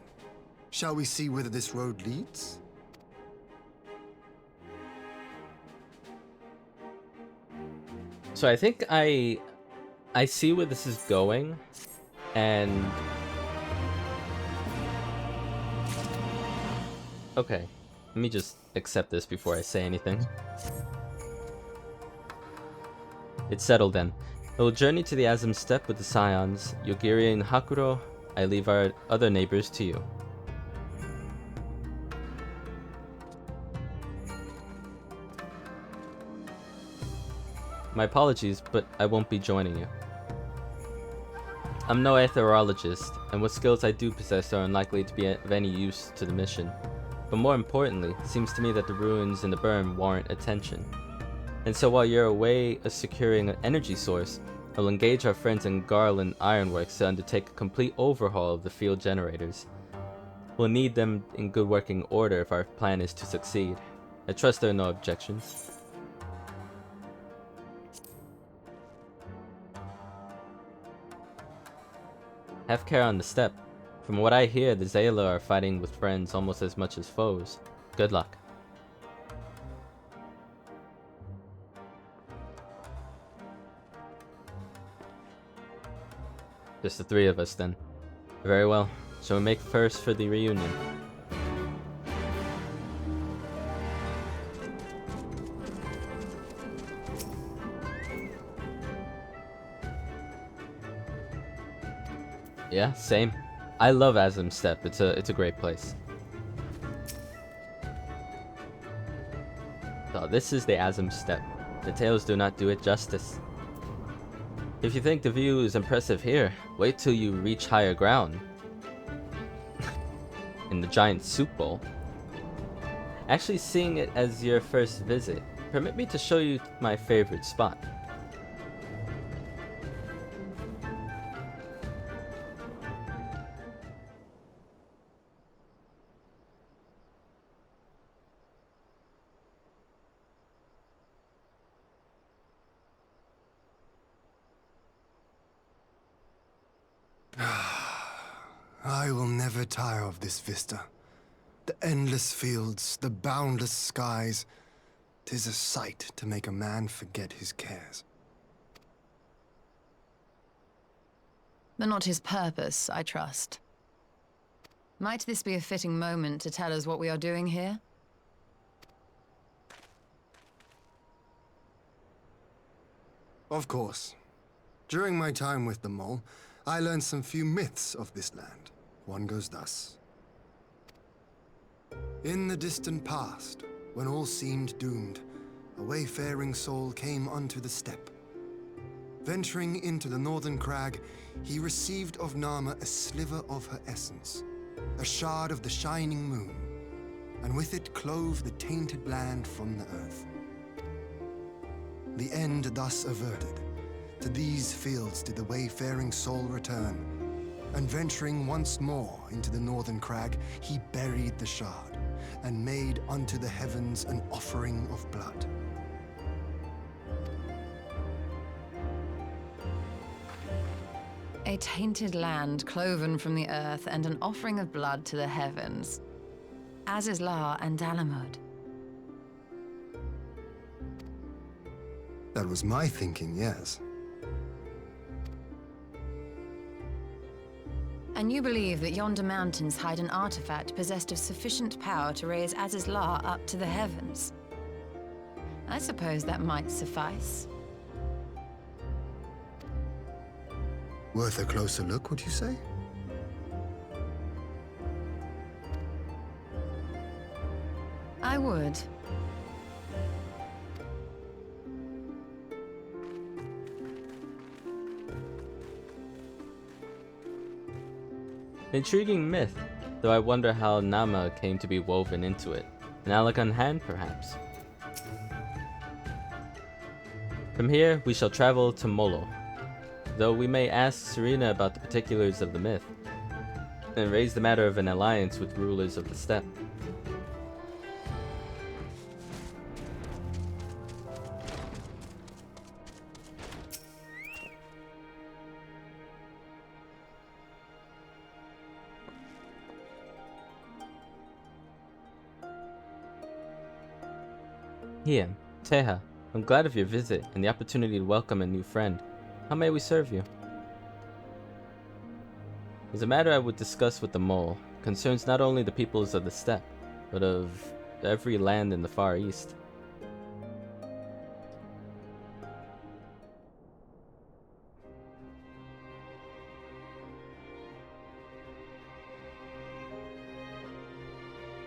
Shall we see whither this road leads? So I think I see where this is going, and okay, let me just accept this before I say anything. It's settled then. I will journey to the Azim Steppe with the Scions, Yogiri and Hakuro. I leave our other neighbors to you. My apologies, but I won't be joining you. I'm no aetherologist, and what skills I do possess are unlikely to be of any use to the mission. But more importantly, it seems to me that the ruins in the Burn warrant attention. And so while you're away securing an energy source, I'll engage our friends in Garland Ironworks to undertake a complete overhaul of the field generators. We'll need them in good working order if our plan is to succeed. I trust there are no objections. Have care on the steppe. From what I hear, the Zayla are fighting with friends almost as much as foes. Good luck. Just the three of us then. Very well. Shall we make first for the reunion? Yeah, same. I love Azim Steppe. It's a great place. So this is the Azim Steppe. The tales do not do it justice. If you think the view is impressive here, wait till you reach higher ground. In the giant soup bowl. Actually seeing it as your first visit, permit me to show you my favorite spot. I will never tire of this vista. The endless fields, the boundless skies. 'Tis a sight to make a man forget his cares. But not his purpose, I trust. Might this be a fitting moment to tell us what we are doing here? Of course. During my time with the mole, I learned some few myths of this land. One goes thus. In the distant past, when all seemed doomed, a wayfaring soul came unto the steppe. Venturing into the northern crag, he received of Nama a sliver of her essence, a shard of the shining moon, and with it clove the tainted land from the earth. The end thus averted, to these fields did the wayfaring soul return, and venturing once more into the northern crag, he buried the shard, and made unto the heavens an offering of blood. A tainted land cloven from the earth and an offering of blood to the heavens. Azizlar and Dalamud. That was my thinking, yes. And you believe that yonder mountains hide an artifact possessed of sufficient power to raise Azizlar up to the heavens? I suppose that might suffice. Worth a closer look, would you say? I would. Intriguing myth, though I wonder how Nama came to be woven into it. An Alakan hand, perhaps? From here, we shall travel to Molo, though we may ask Serena about the particulars of the myth, and raise the matter of an alliance with rulers of the steppe. Here, Teha, I'm glad of your visit and the opportunity to welcome a new friend. How may we serve you? There's a matter I would discuss with the mole. It concerns not only the peoples of the steppe, but of every land in the Far East.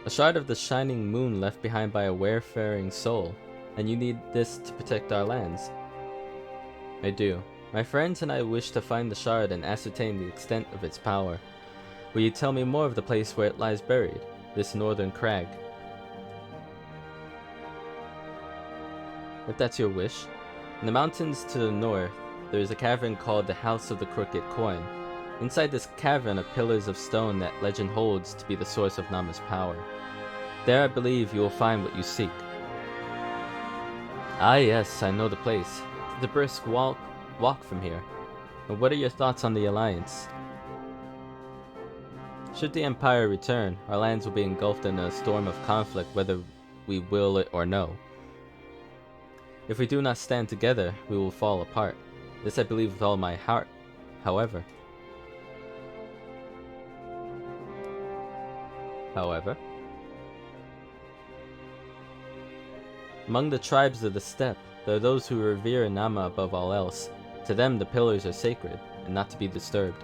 A shard of the shining moon left behind by a wayfaring soul, and you need this to protect our lands. I do. My friends and I wish to find the shard and ascertain the extent of its power. Will you tell me more of the place where it lies buried, this northern crag? If that's your wish. In the mountains to the north, there is a cavern called the House of the Crooked Coin. Inside this cavern are pillars of stone that legend holds to be the source of Nama's power. There I believe you will find what you seek. Ah yes, I know the place. It's a brisk walk from here. But what are your thoughts on the alliance? Should the Empire return, our lands will be engulfed in a storm of conflict whether we will it or no. If we do not stand together, we will fall apart. This I believe with all my heart. However, among the tribes of the steppe, there are those who revere Nama above all else. To them, the pillars are sacred, and not to be disturbed.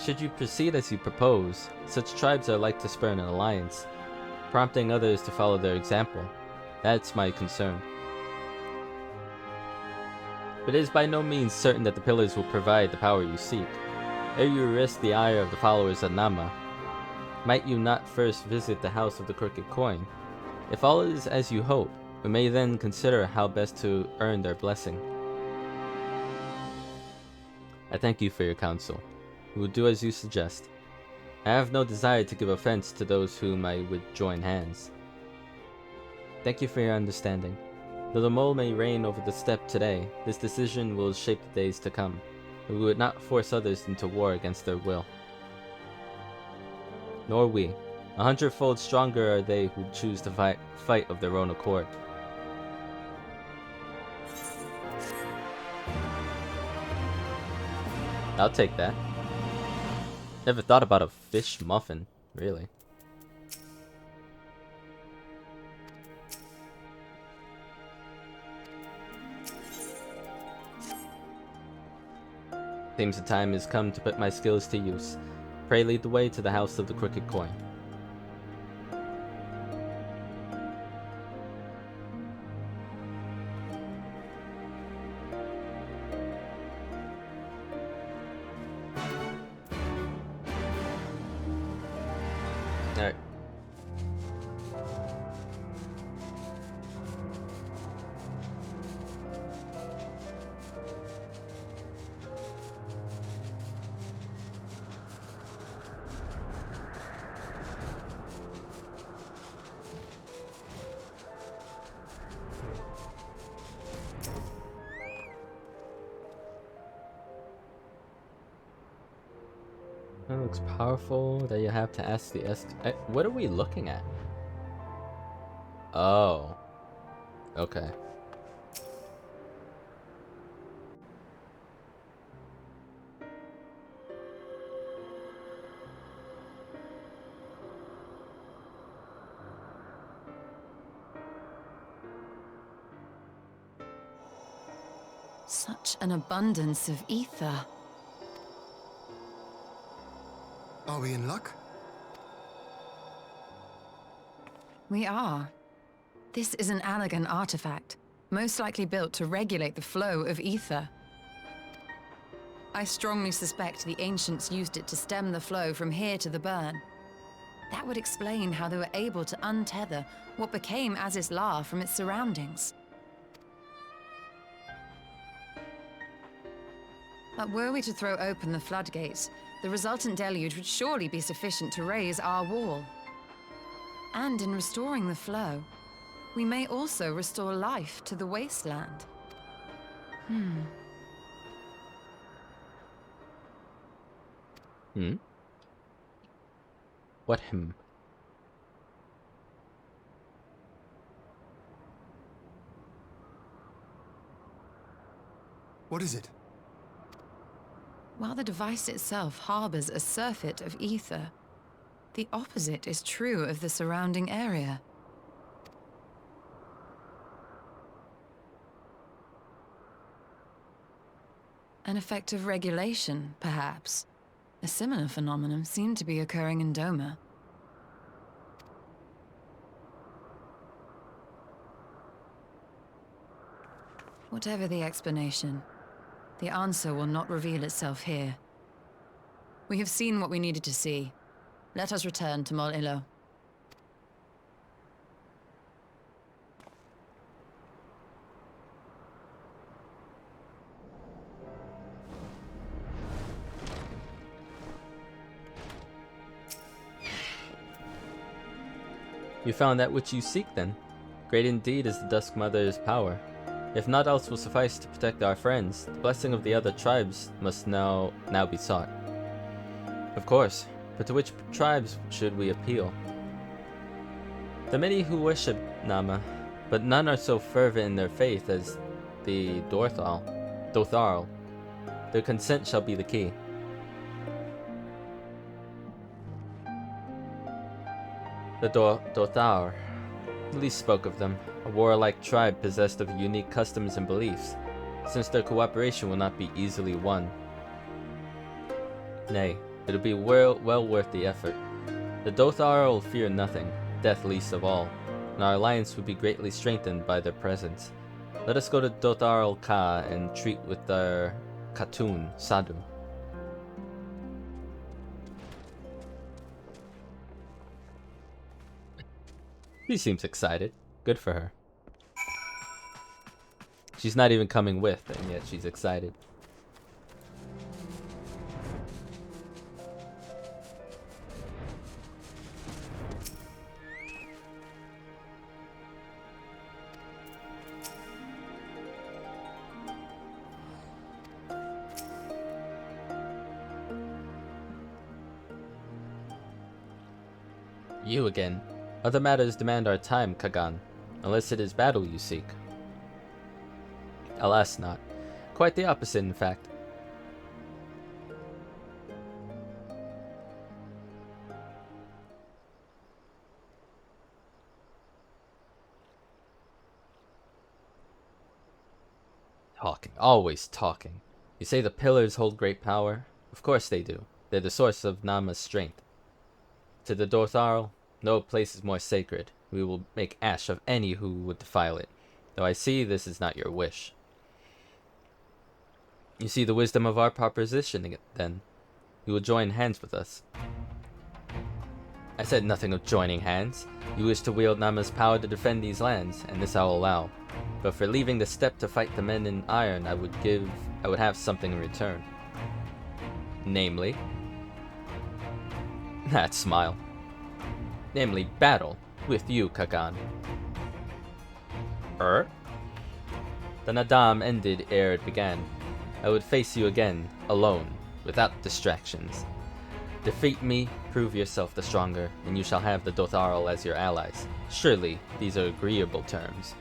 Should you proceed as you propose, such tribes are like to spurn an alliance, prompting others to follow their example. That's my concern. But it is by no means certain that the pillars will provide the power you seek. Ere you risk the ire of the followers of Nama, might you not first visit the House of the Crooked Coin? If all is as you hope, we may then consider how best to earn their blessing. I thank you for your counsel. We will do as you suggest. I have no desire to give offense to those whom I would join hands. Thank you for your understanding. Though the mole may reign over the steppe today, this decision will shape the days to come, and we would not force others into war against their will. Nor we. 100-fold stronger are they who choose to fight of their own accord. I'll take that. Never thought about a fish muffin, really. Seems the time has come to put my skills to use. Pray lead the way to the House of the Crooked Coin. Alright. That looks powerful that you have to ask the what are we looking at? Oh. Okay. Such an abundance of ether. Are we in luck? We are. This is an Allegan artifact, most likely built to regulate the flow of ether. I strongly suspect the ancients used it to stem the flow from here to the burn. That would explain how they were able to untether what became Aziz's La from its surroundings. But were we to throw open the floodgates, the resultant deluge would surely be sufficient to raise our wall. And in restoring the flow, we may also restore life to the wasteland. What ? What is it? While the device itself harbors a surfeit of ether, the opposite is true of the surrounding area. An effect of regulation, perhaps. A similar phenomenon seemed to be occurring in Doma. Whatever the explanation, the answer will not reveal itself here. We have seen what we needed to see. Let us return to Mol Ilo. You found that which you seek, then? Great indeed is the Dusk Mother's power. If naught else will suffice to protect our friends, the blessing of the other tribes must now be sought. Of course, but to which tribes should we appeal? The many who worship Nama, but none are so fervent in their faith as the Dotharl. Their consent shall be the key. The Dothar. Least spoke of them, a warlike tribe possessed of unique customs and beliefs, since their cooperation will not be easily won. Nay, it'll be well worth the effort. The Dothar will fear nothing, death least of all, and our alliance would be greatly strengthened by their presence. Let us go to Dotharl Ka and treat with their Khatun, Sadu. She seems excited. Good for her. She's not even coming with, and yet she's excited. You again. Other matters demand our time, Kagan, unless it is battle you seek. Alas not. Quite the opposite, in fact. Talking. Always talking. You say the pillars hold great power? Of course they do. They're the source of Nama's strength. To the Dotharl, no place is more sacred. We will make ash of any who would defile it, though I see this is not your wish. You see the wisdom of our proposition, then. You will join hands with us. I said nothing of joining hands. You wish to wield Nama's power to defend these lands, and this I will allow. But for leaving the steppe to fight the men in iron, I would have something in return. Namely? That smile. Namely, battle with you, Kagan. The Nadam ended ere it began. I would face you again, alone, without distractions. Defeat me, prove yourself the stronger, and you shall have the Dotharl as your allies. Surely, these are agreeable terms.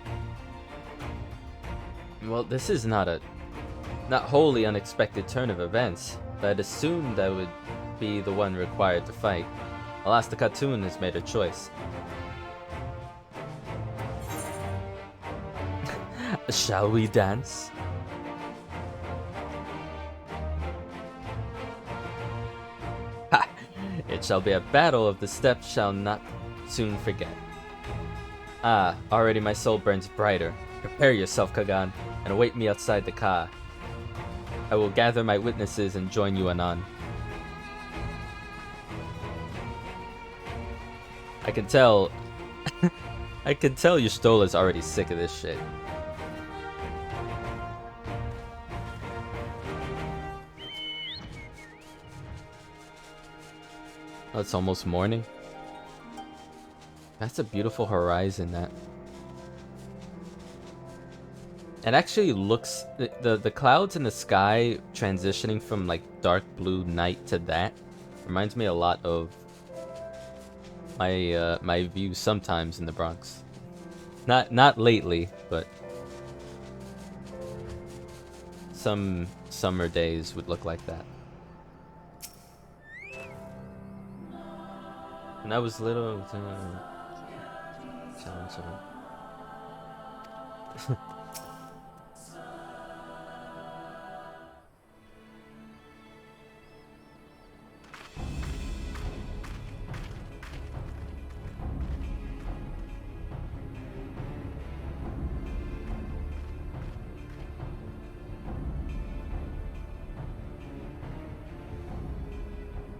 Well, this is not wholly unexpected turn of events, but I'd assumed I would be the one required to fight. Alas, the Khatun has made her choice. Shall we dance? Ha! It shall be a battle of the steppes shall not soon forget. Ah, already my soul burns brighter. Prepare yourself, Kagan, and await me outside the Ka. I will gather my witnesses and join you anon. I can tell Ystola's already sick of this shit. Oh, it's almost morning. That's a beautiful horizon, that. It actually looks, the clouds in the sky transitioning from like dark blue night to that reminds me a lot of my view sometimes in the Bronx. Not lately, but some summer days would look like that. When I was little,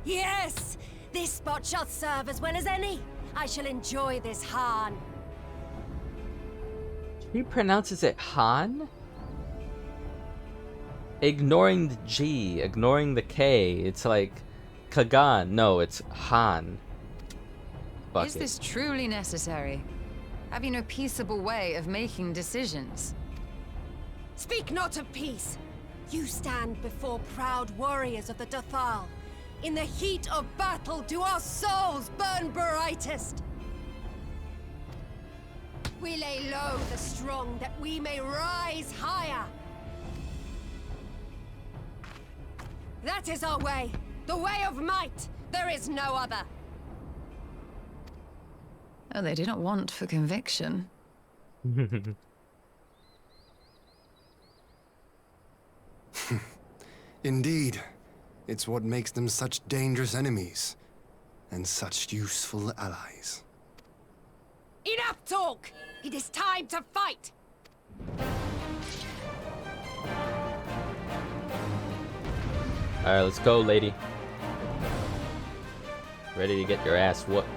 Yes! This spot shall serve as well as any. I shall enjoy this Han. He pronounces it Han? Ignoring the G, ignoring the K, it's like Kagan. No, it's Han. Fuck Is it. this truly necessary? Have you no peaceable way of making decisions? Speak not of peace. You stand before proud warriors of the Dathal. In the heat of battle, do our souls burn brightest? We lay low the strong, that we may rise higher. That is our way, the way of might. There is no other. Oh, they do not want for conviction. Indeed. It's what makes them such dangerous enemies, and such useful allies. Enough talk! It is time to fight! Alright, let's go, lady. Ready to get your ass whooped.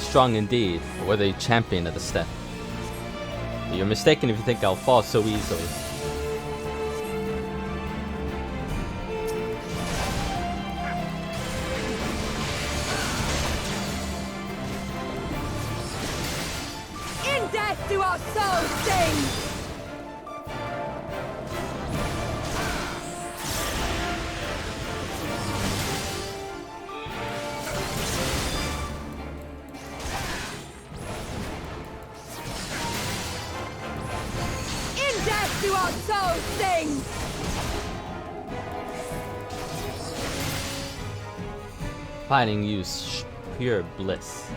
Strong indeed, or were they champion of the steppe? You're mistaken if you think I'll fall so easily. In death do our souls sing! Do our souls sing! Finding you pure bliss.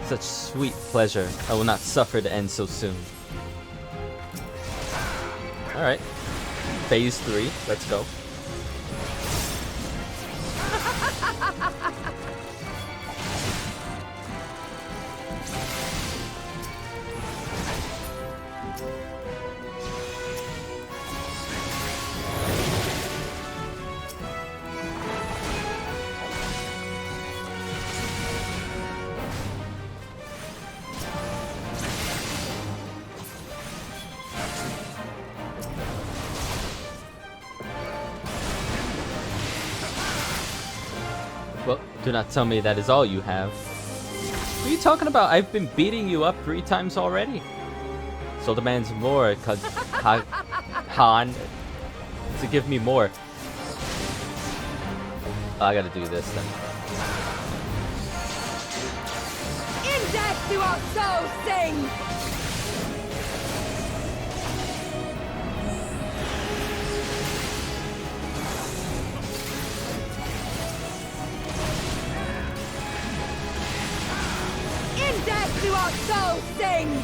Such sweet pleasure. I will not suffer to end so soon. Alright. Phase 3. Let's go. Well, do not tell me that is all you have. What are you talking about? I've been beating you up 3 times already. So demands more, cause Han to give me more. Oh, I gotta do this then. In death do our souls sing! In death do our souls sing!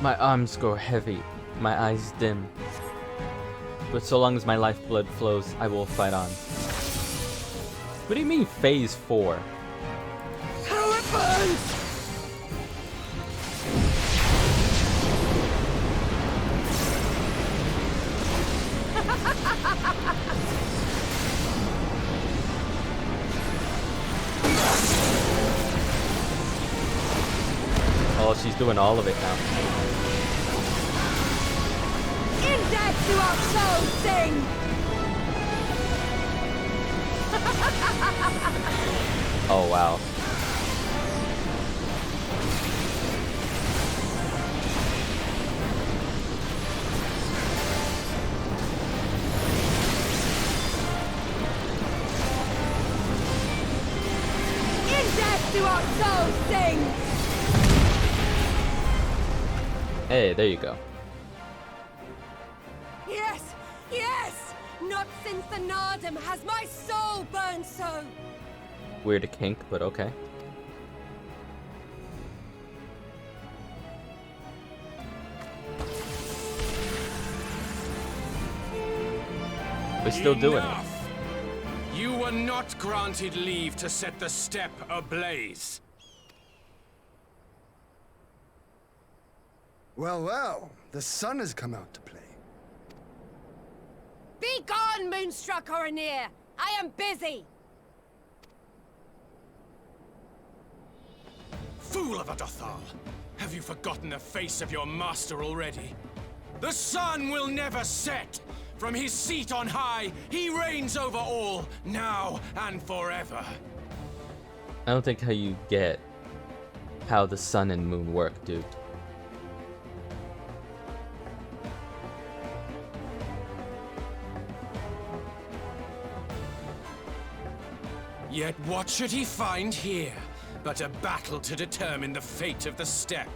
My arms grow heavy, my eyes dim. But so long as my lifeblood flows, I will fight on. What do you mean, phase 4? How it burns! Oh, she's doing all of it now. In death do our souls sing! Oh, wow. In death do our souls sing! Hey, there you go. Yes! Yes! Not since the Nardum has my soul burned so! Weird kink, but okay. We're still doing it. Enough! You were not granted leave to set the steppe ablaze. Well, well, the sun has come out to play. Be gone, Moonstruck Oranir! I am busy! Fool of a Dothal! Have you forgotten the face of your master already? The sun will never set! From his seat on high, he reigns over all, now and forever. I don't think how you get how the sun and moon work, dude. Yet what should he find here but a battle to determine the fate of the steppe?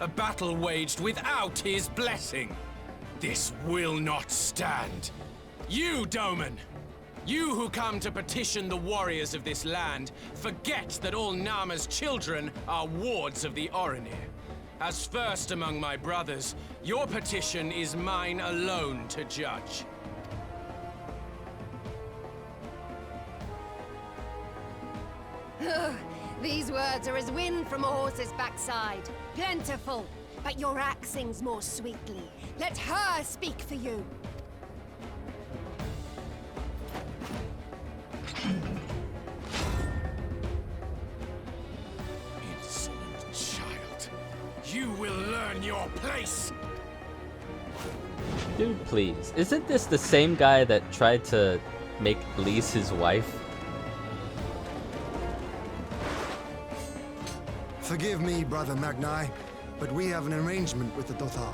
A battle waged without his blessing. This will not stand. You, Doman! You who come to petition the warriors of this land, forget that all Nama's children are wards of the Oranir. As first among my brothers, your petition is mine alone to judge. These words are as wind from a horse's backside. Plentiful, but your axe sings more sweetly. Let her speak for you. Insolent child. You will learn your place! Dude, please. Isn't this the same guy that tried to make Lise his wife? Forgive me, Brother Magni, but we have an arrangement with the Dothal.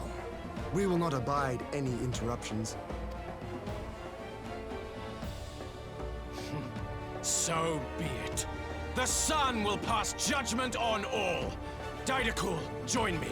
We will not abide any interruptions. So be it. The sun will pass judgment on all. Didakul, join me.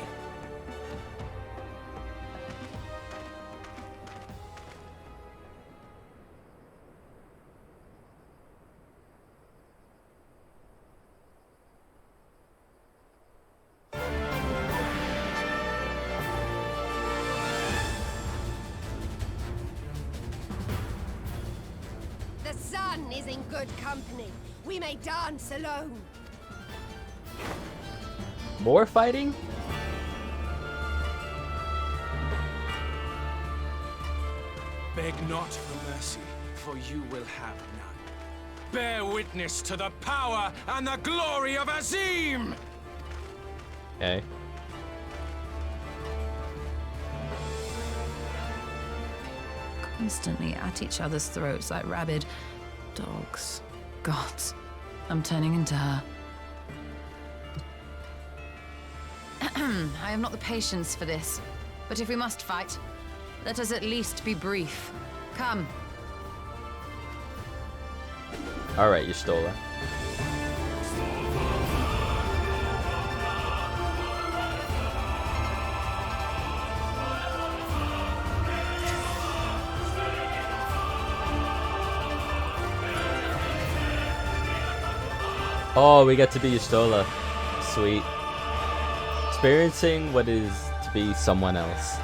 The sun is in good company. We may dance alone. More fighting? Beg not for mercy, for you will have none. Bear witness to the power and the glory of Azim! Okay. Constantly at each other's throats like rabid dogs. Gods, I'm turning into her. I have not the patience for this, but if we must fight, let us at least be brief. Come. Alright, Y'shtola. Oh, we get to be Y'shtola. Sweet. Experiencing what is to be someone else.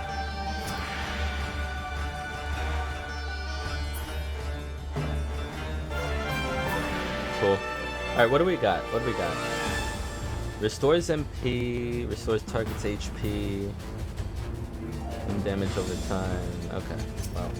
Cool. Alright, what do we got? What do we got? Restores MP, restores target's HP, and damage over time. Okay, well.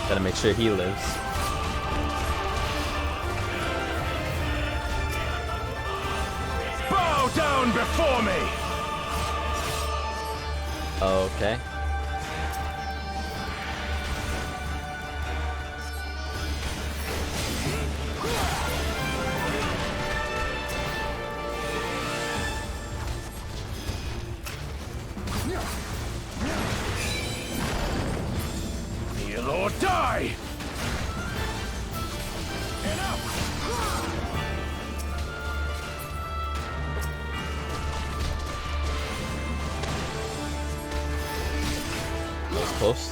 Gotta make sure he lives. Bow down before me! Okay. Kneel or die! That was close.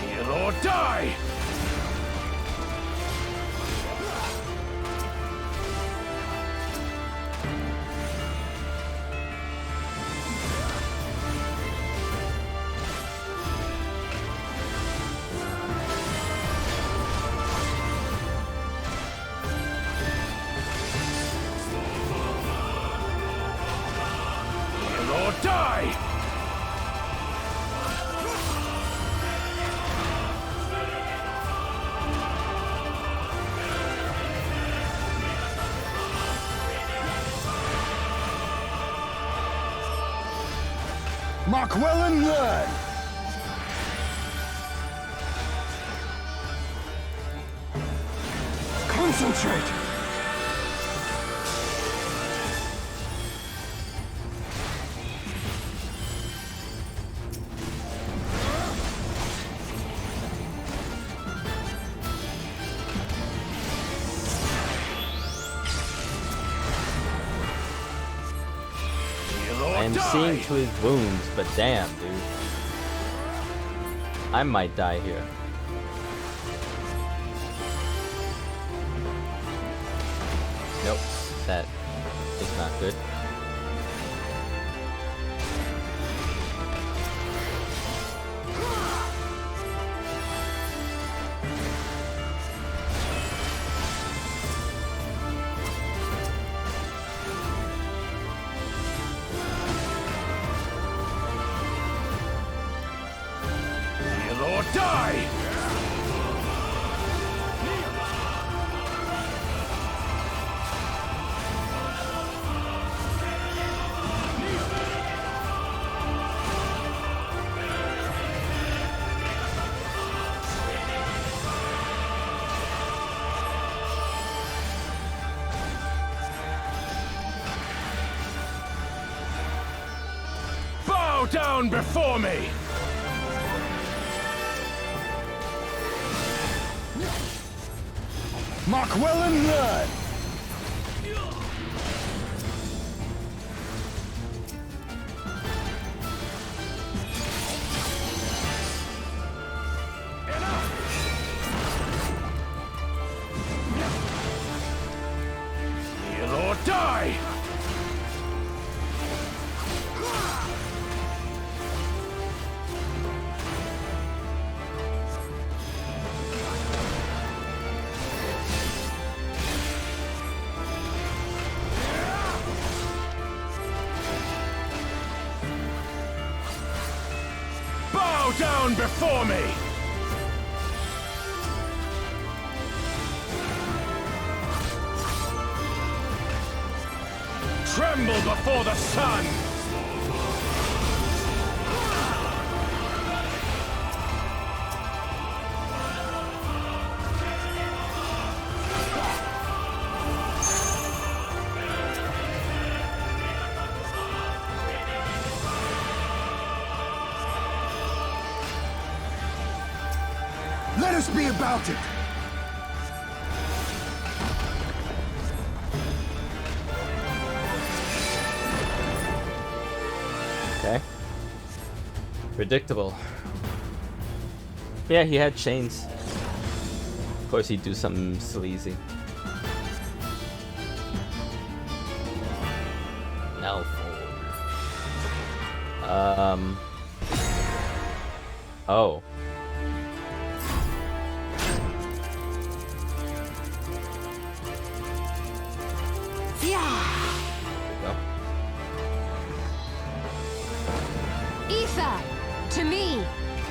Kneel or die! Kneel or die! Mark well and learn! Concentrate! Kneel or I am die! seeing to his wounds, but damn, dude. I might die here. Nope, that is not good. Kneel or die! Bow down before me! Mark well and learn! Kneel or die! Bow down before me! Tremble before the sun! Let us be about it! Okay. Predictable. Yeah, he had chains. Of course he'd do something sleazy. Malfoy. Oh. Ether! To me!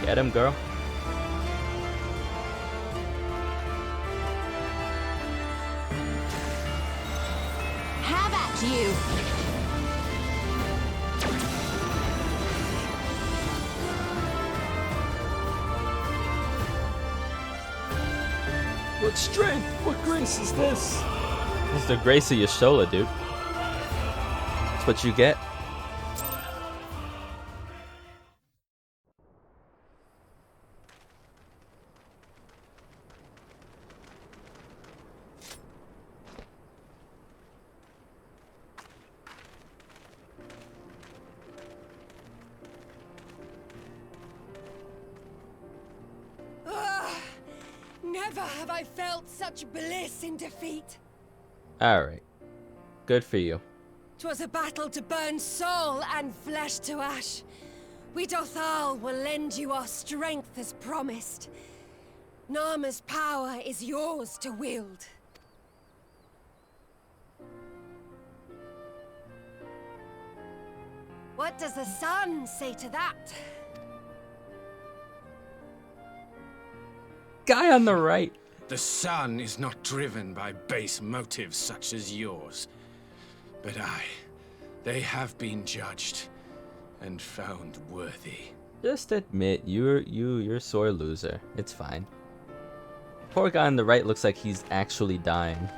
Get him, girl. Have at you! What strength? What grace is this? This is the grace of Y'shtola, dude. That's what you get. Never have I felt such bliss in defeat. Alright. Good for you. 'Twas a battle to burn soul and flesh to ash. We Dothal will lend you our strength as promised. Nama's power is yours to wield. What does the sun say to that? Guy on the right. The sun is not driven by base motives such as yours. But they have been judged and found worthy. Just admit you're a sore loser. It's fine. Poor guy on the right looks like he's actually dying.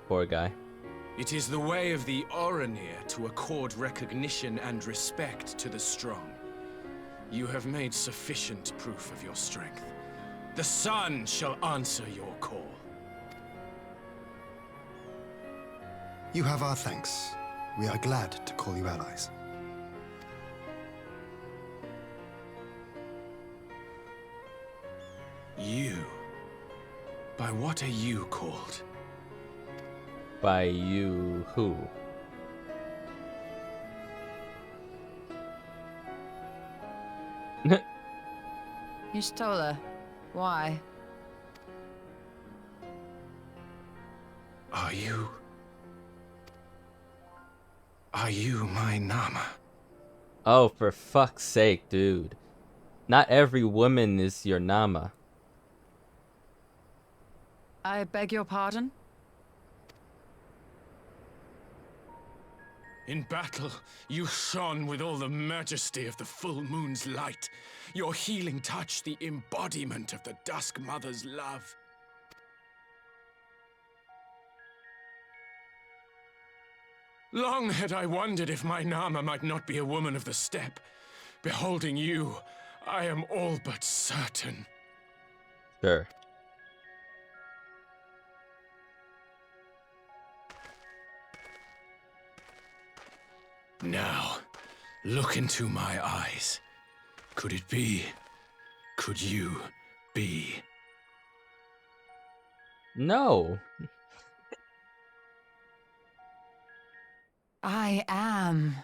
Poor guy. It is the way of the Oranir to accord recognition and respect to the strong. You have made sufficient proof of your strength. The sun shall answer your call. You have our thanks. We are glad to call you allies. You? By what are you called? By you who? Y'shtola, why? Are you my Nama? Oh, for fuck's sake, dude. Not every woman is your Nama. I beg your pardon? In battle, you shone with all the majesty of the full moon's light. Your healing touch, the embodiment of the Dusk Mother's love. Long had I wondered if my Nama might not be a woman of the steppe. Beholding you, I am all but certain. Sure. Now, look into my eyes. Could it be? Could you be? No. I am.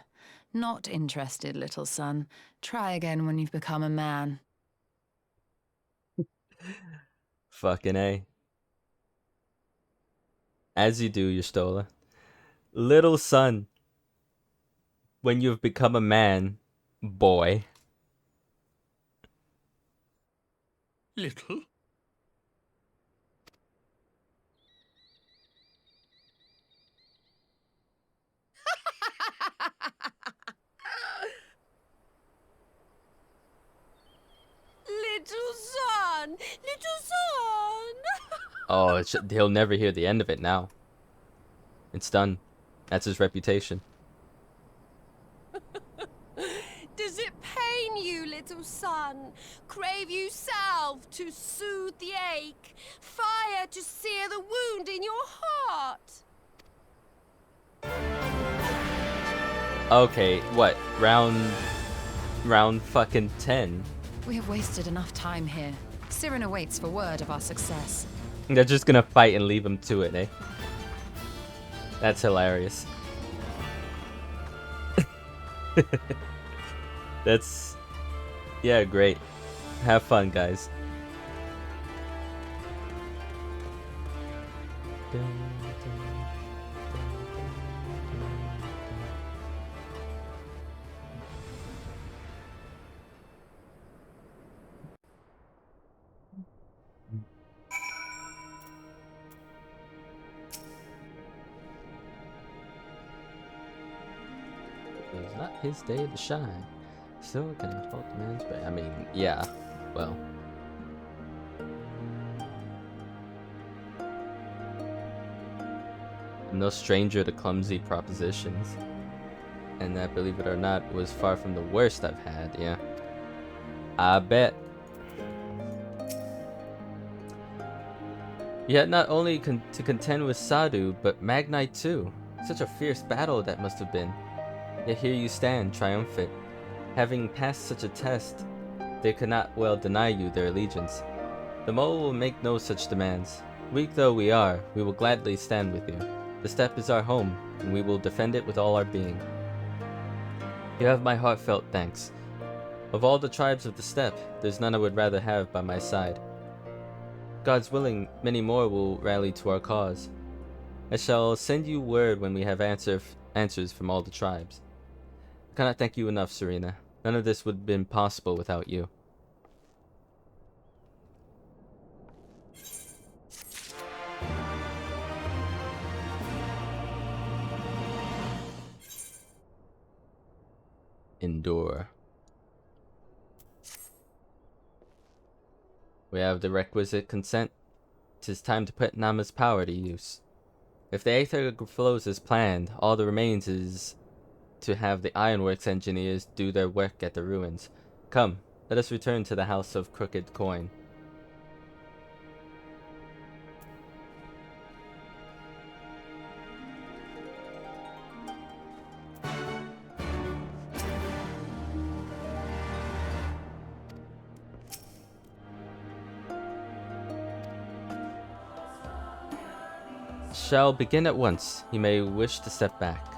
Not interested, little son. Try again when you've become a man. Fucking A. As you do, Y'shtola. Little son, when you've become a man, boy. Little? Little son! Little son! Oh, he'll never hear the end of it now. It's done. That's his reputation. Does it pain you, little son? Crave you salve to soothe the ache? Fire to sear the wound in your heart? Okay, what? Round fucking 10. We have wasted enough time here. Siren awaits for word of our success. They're just gonna fight and leave him to it, eh? That's hilarious. That's... yeah, great. Have fun, guys. It's not his day to shine. Still can fault the man's but I mean, yeah. Well. I'm no stranger to clumsy propositions. And that, believe it or not, was far from the worst I've had, yeah. I bet. Yet not only to contend with Sadhu, but Magnite too. Such a fierce battle that must have been. Yet here you stand, triumphant. Having passed such a test, they could not well deny you their allegiance. The mole will make no such demands. Weak though we are, we will gladly stand with you. The steppe is our home, and we will defend it with all our being. You have my heartfelt thanks. Of all the tribes of the steppe, there's none I would rather have by my side. God's willing, many more will rally to our cause. I shall send you word when we have answers from all the tribes. I cannot thank you enough, Serena. None of this would have been possible without you. Endure. We have the requisite consent. 'Tis time to put Nama's power to use. If the aether flows as planned, all that remains is to have the ironworks engineers do their work at the ruins. Come, let us return to the House of Crooked Coin. Shall begin at once. You may wish to step back.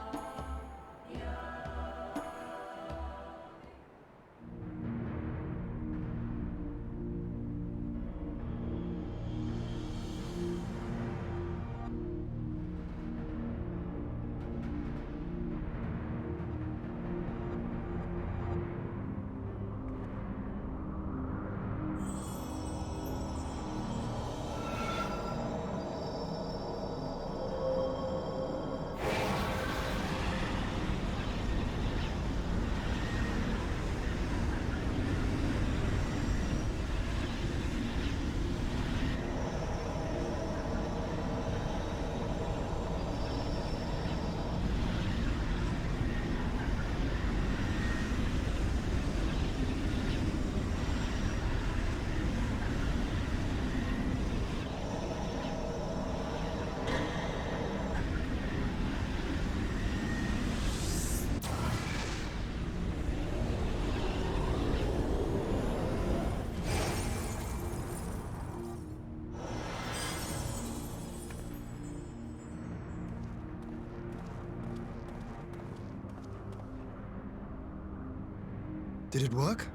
Did it work?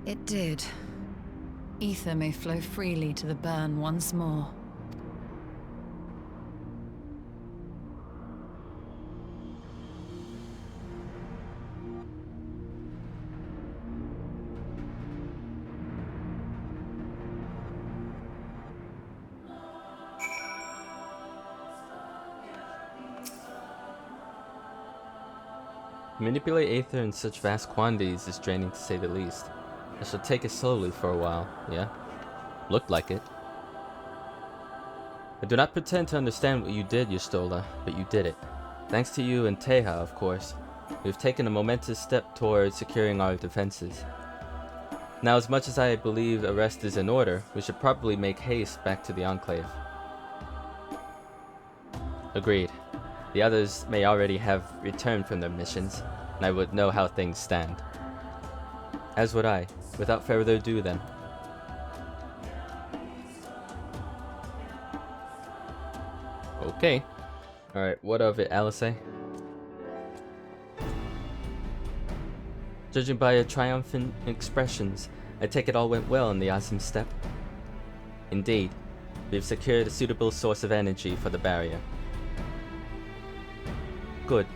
It did. Ether may flow freely to the burn once more. Manipulate Aether in such vast quantities is draining to say the least. I shall take it slowly for a while, yeah? Looked like it. I do not pretend to understand what you did, Y'shtola, but you did it. Thanks to you and Teja, of course, we have taken a momentous step towards securing our defenses. Now, as much as I believe a rest is in order, we should probably make haste back to the Enclave. Agreed. The others may already have returned from their missions, and I would know how things stand. As would I. Without further ado then. Okay. Alright, what of it, Alice? Judging by your triumphant expressions, I take it all went well in the Azim Steppe. Indeed, we have secured a suitable source of energy for the barrier. Good.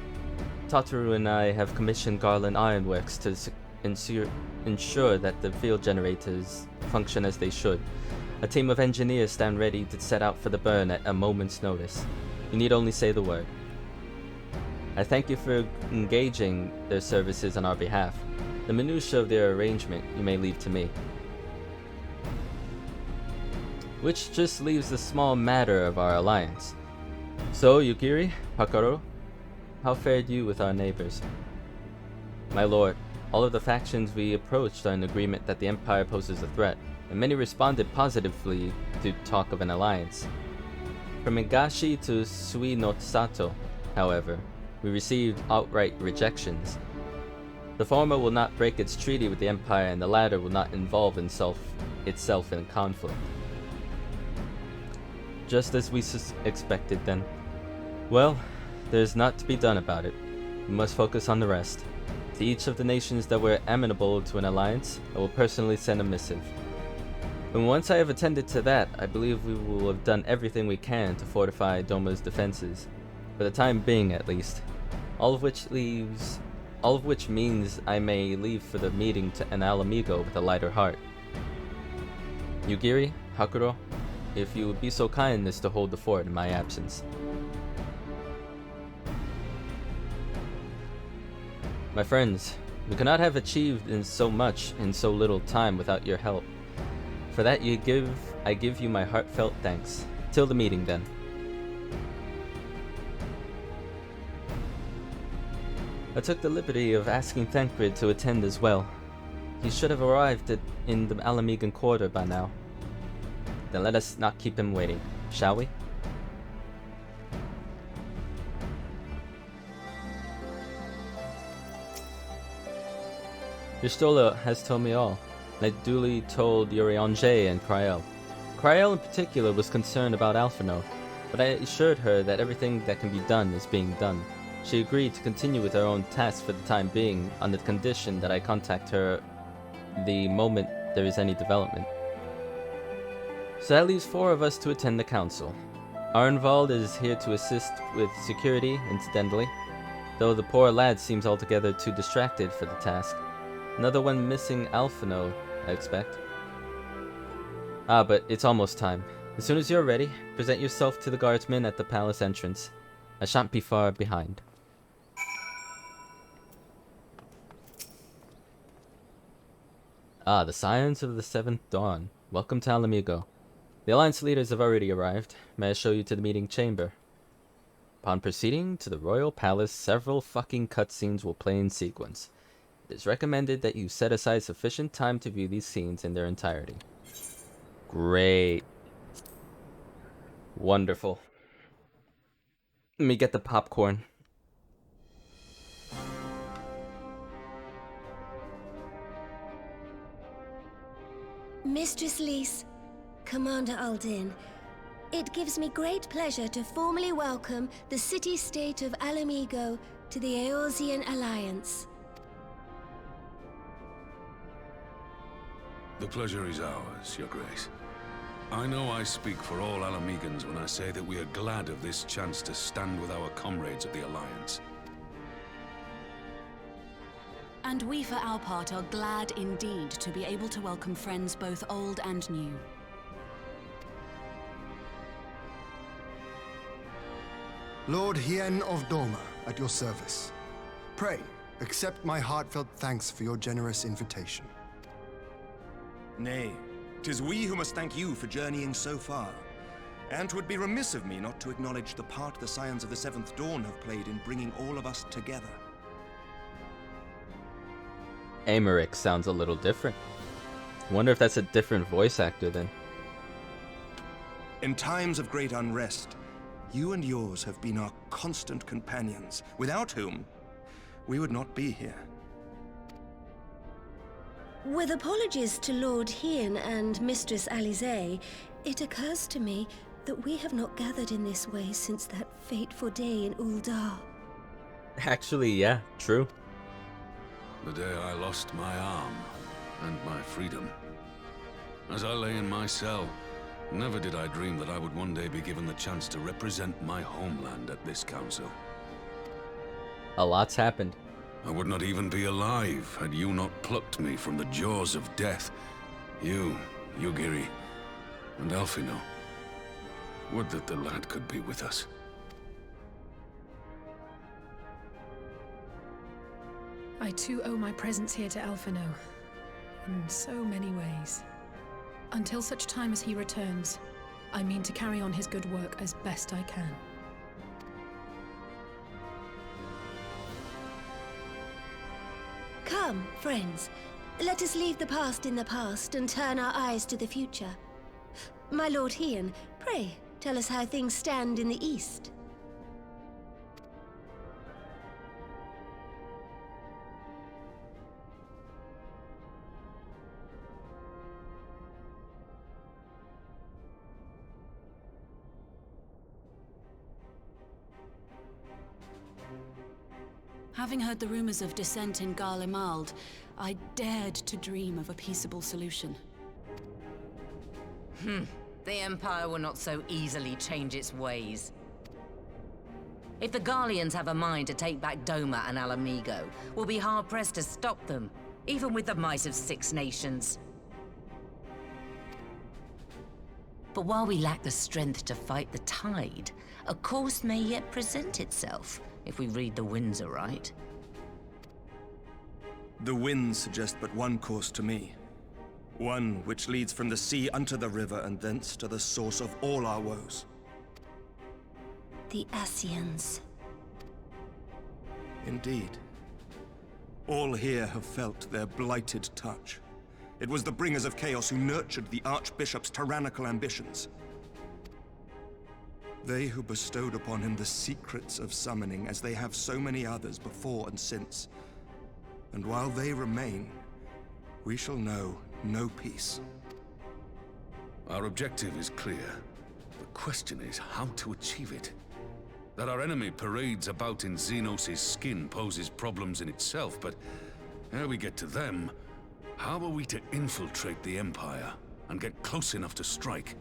Tataru and I have commissioned Garland Ironworks to ensure that the field generators function as they should. A team of engineers stand ready to set out for the burn at a moment's notice. You need only say the word. I thank you for engaging their services on our behalf. The minutiae of their arrangement you may leave to me. Which just leaves the small matter of our alliance. So, Yukiri, Hakaro, how fared you with our neighbors? My lord, all of the factions we approached are in agreement that the Empire poses a threat, and many responded positively to talk of an alliance. From Higashi to Sui no Sato, however, we received outright rejections. The former will not break its treaty with the Empire, and the latter will not involve itself in conflict. Just as we expected then. Well, there's naught to be done about it. We must focus on the rest. To each of the nations that were amenable to an alliance, I will personally send a missive. And once I have attended to that, I believe we will have done everything we can to fortify Doma's defenses. For the time being, at least. All of which means I may leave for the meeting to an Alamigo with a lighter heart. Yugiri, Hakuro, if you would be so kind as to hold the fort in my absence. My friends, we could not have achieved in so much in so little time without your help. For that I give you my heartfelt thanks. Till the meeting then. I took the liberty of asking Thancred to attend as well. He should have arrived in the Alamigan quarter by now. Then let us not keep him waiting, shall we? Y'shtola has told me all, and I duly told Urianger and Krael. Krael in particular was concerned about Alphinaud, but I assured her that everything that can be done is being done. She agreed to continue with her own tasks for the time being, on the condition that I contact her the moment there is any development. So that leaves 4 of us to attend the council. Arnvald is here to assist with security, incidentally, though the poor lad seems altogether too distracted for the task. Another one missing Alphinaud, I expect. But it's almost time. As soon as you're ready, present yourself to the guardsmen at the palace entrance. I shan't be far behind. The Scions of the Seventh Dawn. Welcome to Alamigo. The Alliance leaders have already arrived. May I show you to the meeting chamber? Upon proceeding to the Royal Palace, several fucking cutscenes will play in sequence. It is recommended that you set aside sufficient time to view these scenes in their entirety. Great. Wonderful. Let me get the popcorn. Mistress Lys, Commander Aldin, it gives me great pleasure to formally welcome the city-state of Alamigo to the Eorzean Alliance. The pleasure is ours, Your Grace. I know I speak for all Alamegans when I say that we are glad of this chance to stand with our comrades of the Alliance. And we, for our part, are glad indeed to be able to welcome friends both old and new. Lord Hien of Doma, at your service. Pray, accept my heartfelt thanks for your generous invitation. Nay, 'tis we who must thank you for journeying so far. And 'twould be remiss of me not to acknowledge the part the Scions of the Seventh Dawn have played in bringing all of us together. Americ sounds a little different. Wonder if that's a different voice actor then. In times of great unrest, you and yours have been our constant companions, without whom we would not be here. With apologies to Lord Hien and Mistress Alize, it occurs to me that we have not gathered in this way since that fateful day in Uldar. Actually, yeah, true. The day I lost my arm and my freedom. As I lay in my cell, never did I dream that I would one day be given the chance to represent my homeland at this council. A lot's happened. I would not even be alive had you not plucked me from the jaws of death. You, Yugiri, and Alfino. Would that the lad could be with us. I too owe my presence here to Alfino, in so many ways. Until such time as he returns, I mean to carry on his good work as best I can. Come, friends. Let us leave the past in the past and turn our eyes to the future. My Lord Hien, pray, tell us how things stand in the East. Having heard the rumors of dissent in Garlemald, I dared to dream of a peaceable solution. The Empire will not so easily change its ways. If the Garleans have a mind to take back Doma and Alamigo, we'll be hard-pressed to stop them, even with the might of 6 nations. But while we lack the strength to fight the tide, a course may yet present itself, if we read the winds aright. The winds suggest but one course to me. One which leads from the sea unto the river and thence to the source of all our woes. The Ascians. Indeed. All here have felt their blighted touch. It was the bringers of chaos who nurtured the Archbishop's tyrannical ambitions. They who bestowed upon him the secrets of summoning, as they have so many others before and since. And while they remain, we shall know no peace. Our objective is clear. The question is how to achieve it. That our enemy parades about in Xenos' skin poses problems in itself, but ere we get to them, how are we to infiltrate the Empire and get close enough to strike?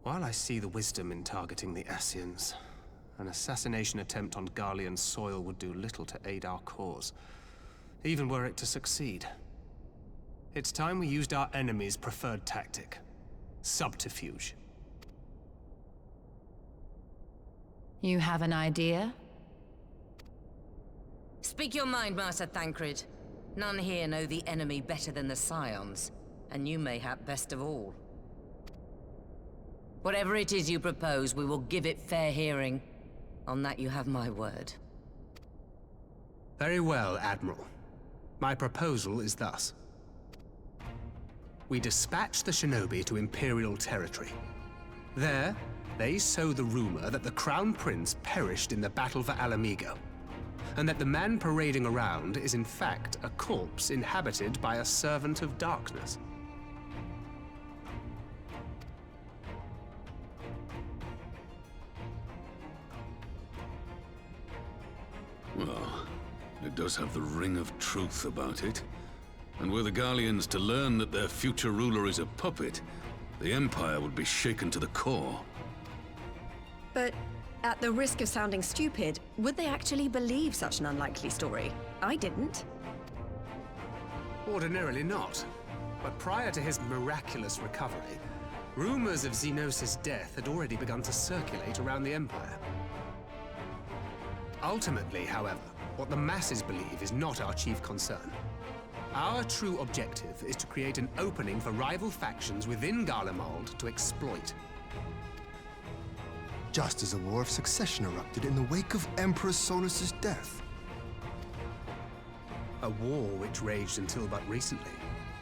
While I see the wisdom in targeting the Ascians, an assassination attempt on Garlean soil would do little to aid our cause, even were it to succeed. It's time we used our enemy's preferred tactic: subterfuge. You have an idea? Speak your mind, Master Thancred. None here know the enemy better than the Scions, and you mayhap best of all. Whatever it is you propose, we will give it fair hearing. On that you have my word. Very well, Admiral. My proposal is thus. We dispatch the shinobi to Imperial territory. There, they sow the rumor that the Crown Prince perished in the battle for Alamigo, and that the man parading around is in fact a corpse inhabited by a servant of darkness. Well, it does have the ring of truth about it. And were the Garleans to learn that their future ruler is a puppet, the Empire would be shaken to the core. But at the risk of sounding stupid, would they actually believe such an unlikely story? I didn't. Ordinarily not. But prior to his miraculous recovery, rumors of Xenos' death had already begun to circulate around the Empire. Ultimately, however, what the masses believe is not our chief concern. Our true objective is to create an opening for rival factions within Garlemald to exploit. Just as a war of succession erupted in the wake of Emperor Solus' death. A war which raged until but recently,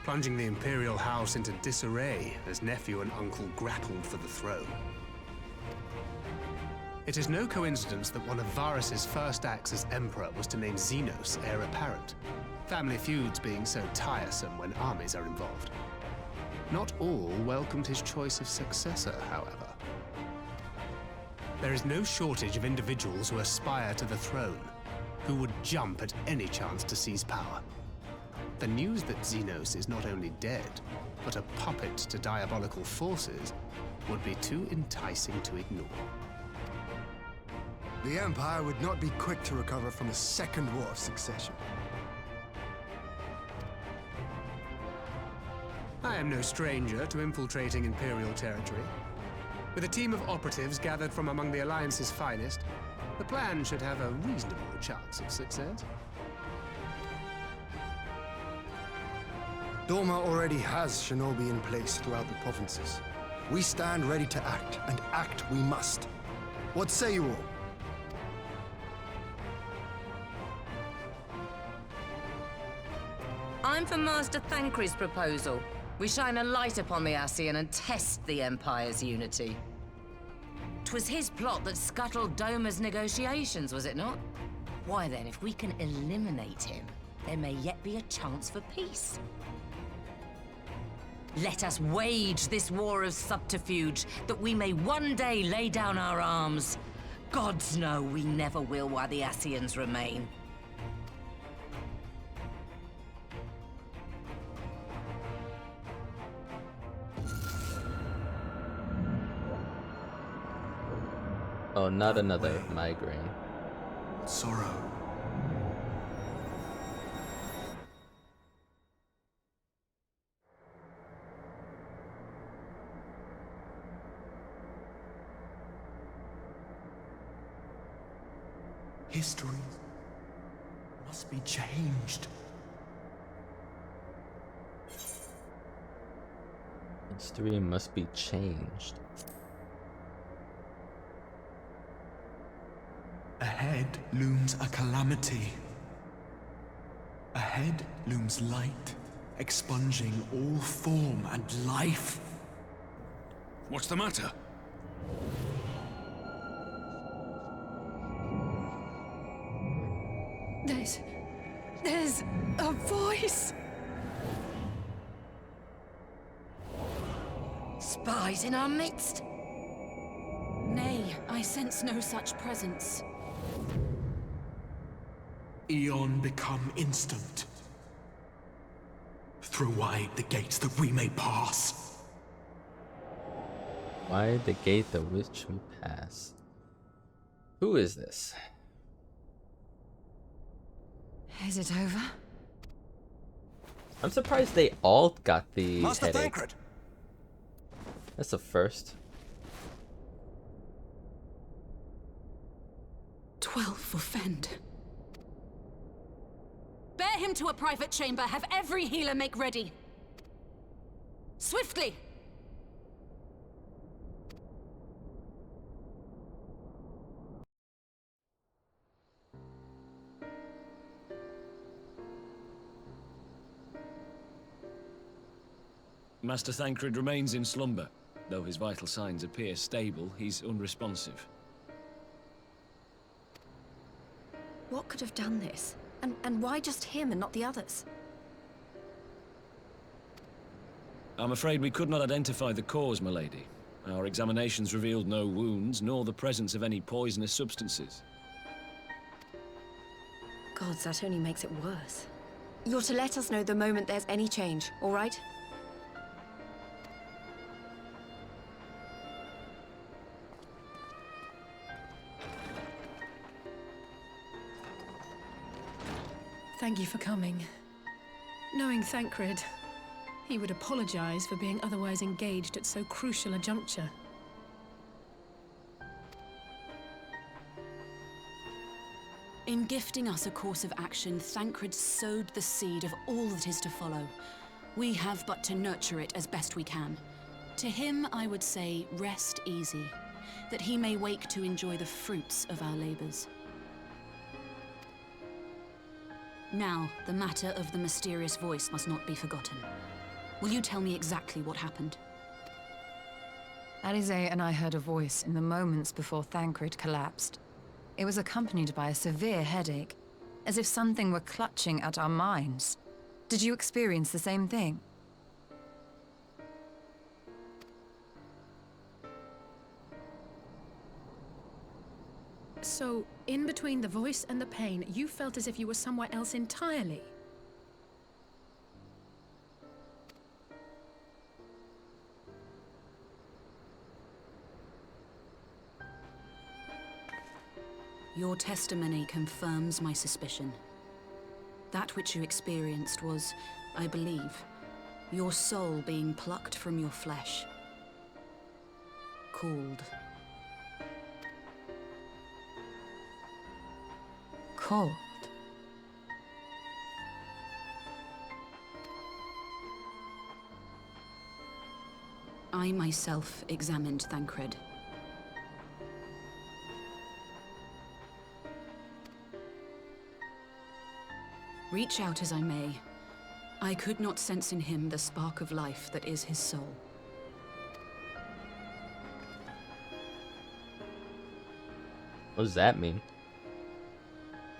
plunging the Imperial House into disarray as nephew and uncle grappled for the throne. It is no coincidence that one of Varus's first acts as Emperor was to name Xenos heir apparent, family feuds being so tiresome when armies are involved. Not all welcomed his choice of successor, however. There is no shortage of individuals who aspire to the throne, who would jump at any chance to seize power. The news that Xenos is not only dead, but a puppet to diabolical forces would be too enticing to ignore. The Empire would not be quick to recover from a second war of succession. I am no stranger to infiltrating Imperial territory. With a team of operatives gathered from among the Alliance's finest, the plan should have a reasonable chance of success. Doma already has shinobi in place throughout the provinces. We stand ready to act, and act we must. What say you all? I'm for Master Thancred's proposal. We shine a light upon the Ascian and test the Empire's unity. 'Twas his plot that scuttled Doma's negotiations, was it not? Why then, if we can eliminate him, there may yet be a chance for peace. Let us wage this war of subterfuge, that we may one day lay down our arms. Gods know we never will while the Ascians remain. Oh, not another migraine. Sorrow. History must be changed. History must be changed. Ahead looms a calamity. Ahead looms light, expunging all form and life. What's the matter? There's a voice. Spies in our midst? Nay, I sense no such presence. Eon become instant. Throw wide the gates that we may pass. Wide the gate the which we pass. Who is this? Is it over? I'm surprised they all got the Master headache. Thancred! That's a first. 12 for Fend. Bear him to a private chamber. Have every healer make ready. Swiftly! Master Thancred remains in slumber. Though his vital signs appear stable, he's unresponsive. What could have done this? And why just him and not the others? I'm afraid we could not identify the cause, milady. Our examinations revealed no wounds, nor the presence of any poisonous substances. Gods, that only makes it worse. You're to let us know the moment there's any change, all right? Thank you for coming. Knowing Thancred, he would apologize for being otherwise engaged at so crucial a juncture. In gifting us a course of action, Thancred sowed the seed of all that is to follow. We have but to nurture it as best we can. To him, I would say, rest easy, that he may wake to enjoy the fruits of our labors. Now, the matter of the mysterious voice must not be forgotten. Will you tell me exactly what happened? Alizé and I heard a voice in the moments before Thancred collapsed. It was accompanied by a severe headache, as if something were clutching at our minds. Did you experience the same thing? So, in between the voice and the pain, you felt as if you were somewhere else entirely? Your testimony confirms my suspicion. That which you experienced was, I believe, your soul being plucked from your flesh. Called. Called? I myself examined Thancred. Reach out as I may, I could not sense in him the spark of life that is his soul. What does that mean?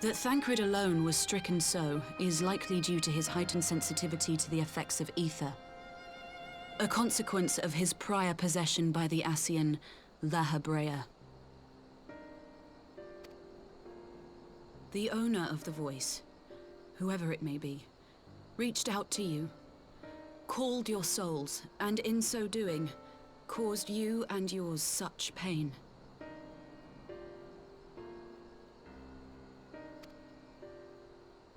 That Thancred alone was stricken so is likely due to his heightened sensitivity to the effects of ether. A consequence of his prior possession by the Ascian La Hebrea. The owner of the voice, whoever it may be, reached out to you, called your souls, and in so doing, caused you and yours such pain.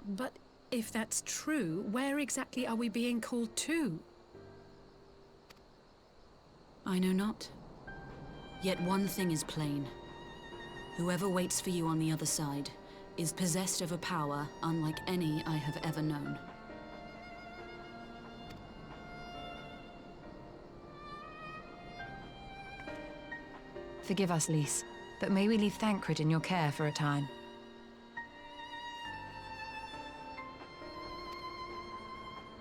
But if that's true, where exactly are we being called to? I know not. Yet one thing is plain. Whoever waits for you on the other side is possessed of a power unlike any I have ever known. Forgive us, Lys, but may we leave Thancred in your care for a time?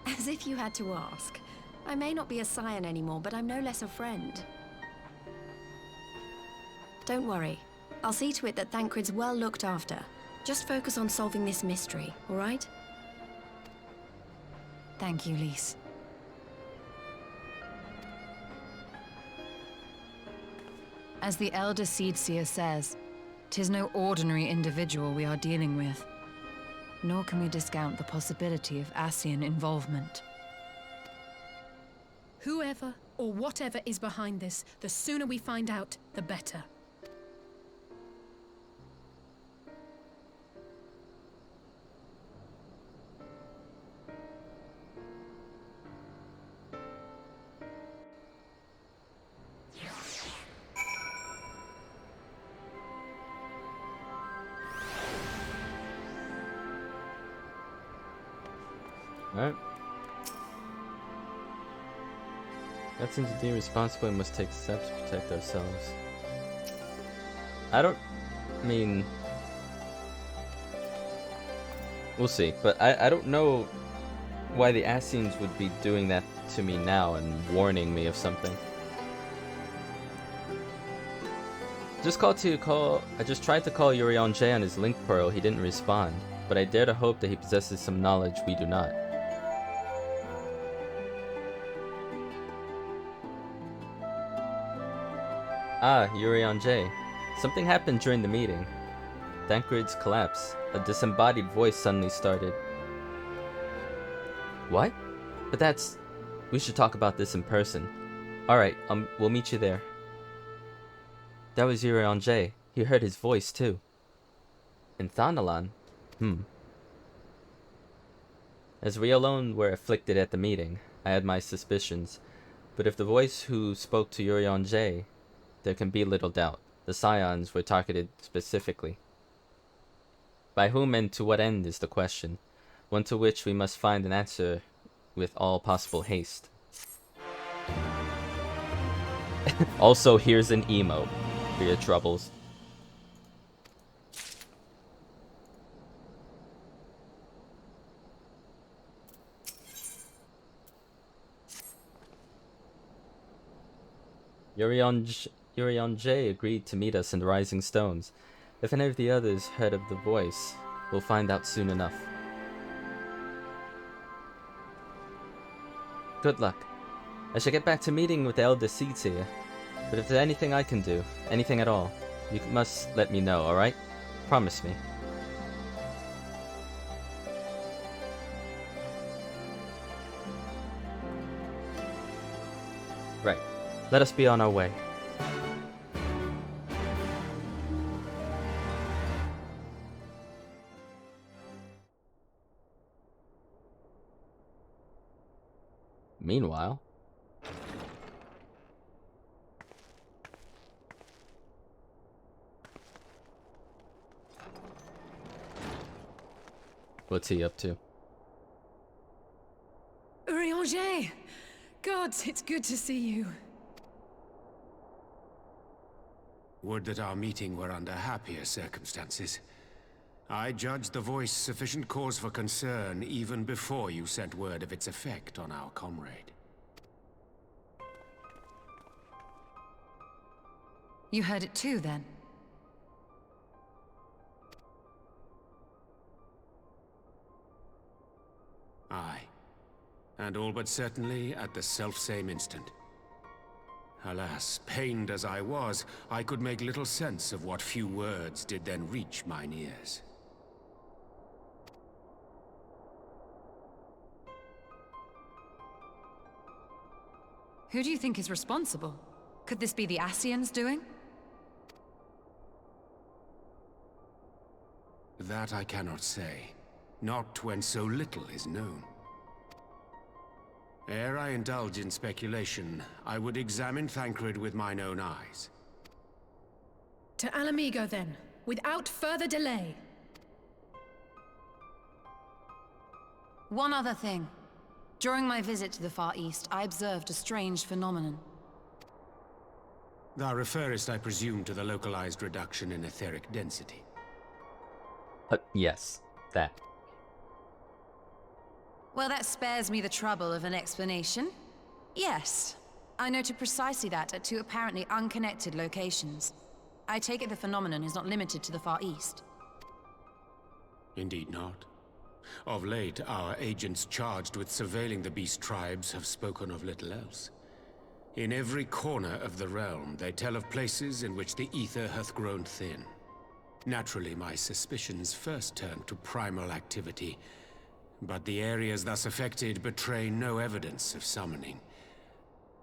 As if you had to ask. I may not be a scion anymore, but I'm no less a friend. Don't worry. I'll see to it that Thancred's well looked after. Just focus on solving this mystery, all right? Thank you, Lys. As the Elder Seedseer says, 'tis no ordinary individual we are dealing with. Nor can we discount the possibility of Ascian involvement. Whoever or whatever is behind this, the sooner we find out, the better. Alright. That seems to be responsible and must take steps to protect ourselves. I mean... We'll see, but I don't know why the Ascians would be doing that to me now and warning me of something. I just tried to call Urion J on his link pearl, he didn't respond, but I dare to hope that he possesses some knowledge we do not. Ah, Urion J. Something happened during the meeting. Thancred's collapse, a disembodied voice suddenly started. What? But that's... We should talk about this in person. Alright, we'll meet you there. That was Urion J. He heard his voice, too. In Thanalan? As we alone were afflicted at the meeting, I had my suspicions. But if the voice who spoke to Urion J, there can be little doubt. The Scions were targeted specifically. By whom and to what end is the question, one to which we must find an answer with all possible haste. Also, here's an emo for your troubles. Urion J agreed to meet us in the Rising Stones. If any of the others heard of the voice, we'll find out soon enough. Good luck. I shall get back to meeting with the Elder Seeds here, but if there's anything I can do, anything at all, you must let me know, alright? Promise me. Right. Let us be on our way. Meanwhile... What's he up to? Urianger! Gods, it's good to see you. Would that our meeting were under happier circumstances. I judged the voice sufficient cause for concern even before you sent word of its effect on our comrade. You heard it too, then? Aye. And all but certainly at the selfsame instant. Alas, pained as I was, I could make little sense of what few words did then reach mine ears. Who do you think is responsible? Could this be the Ascians doing? That I cannot say. Not when so little is known. Ere I indulge in speculation, I would examine Thancred with mine own eyes. To Alamigo, then, without further delay. One other thing. During my visit to the Far East, I observed a strange phenomenon. Thou referest, I presume, to the localized reduction in etheric density. Yes, that. Well, that spares me the trouble of an explanation. Yes, I noted precisely that at two apparently unconnected locations. I take it the phenomenon is not limited to the Far East. Indeed not. Of late, our agents charged with surveilling the beast tribes have spoken of little else. In every corner of the realm, they tell of places in which the ether hath grown thin. Naturally, my suspicions first turned to primal activity, but the areas thus affected betray no evidence of summoning.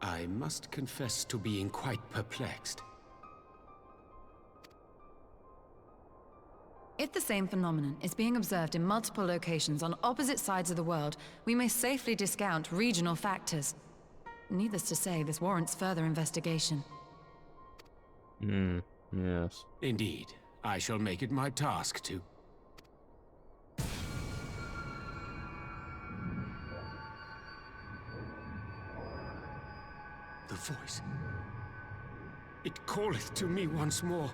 I must confess to being quite perplexed. If the same phenomenon is being observed in multiple locations on opposite sides of the world, we may safely discount regional factors. Needless to say, this warrants further investigation. Yes. Indeed. I shall make it my task to. The voice. It calleth to me once more.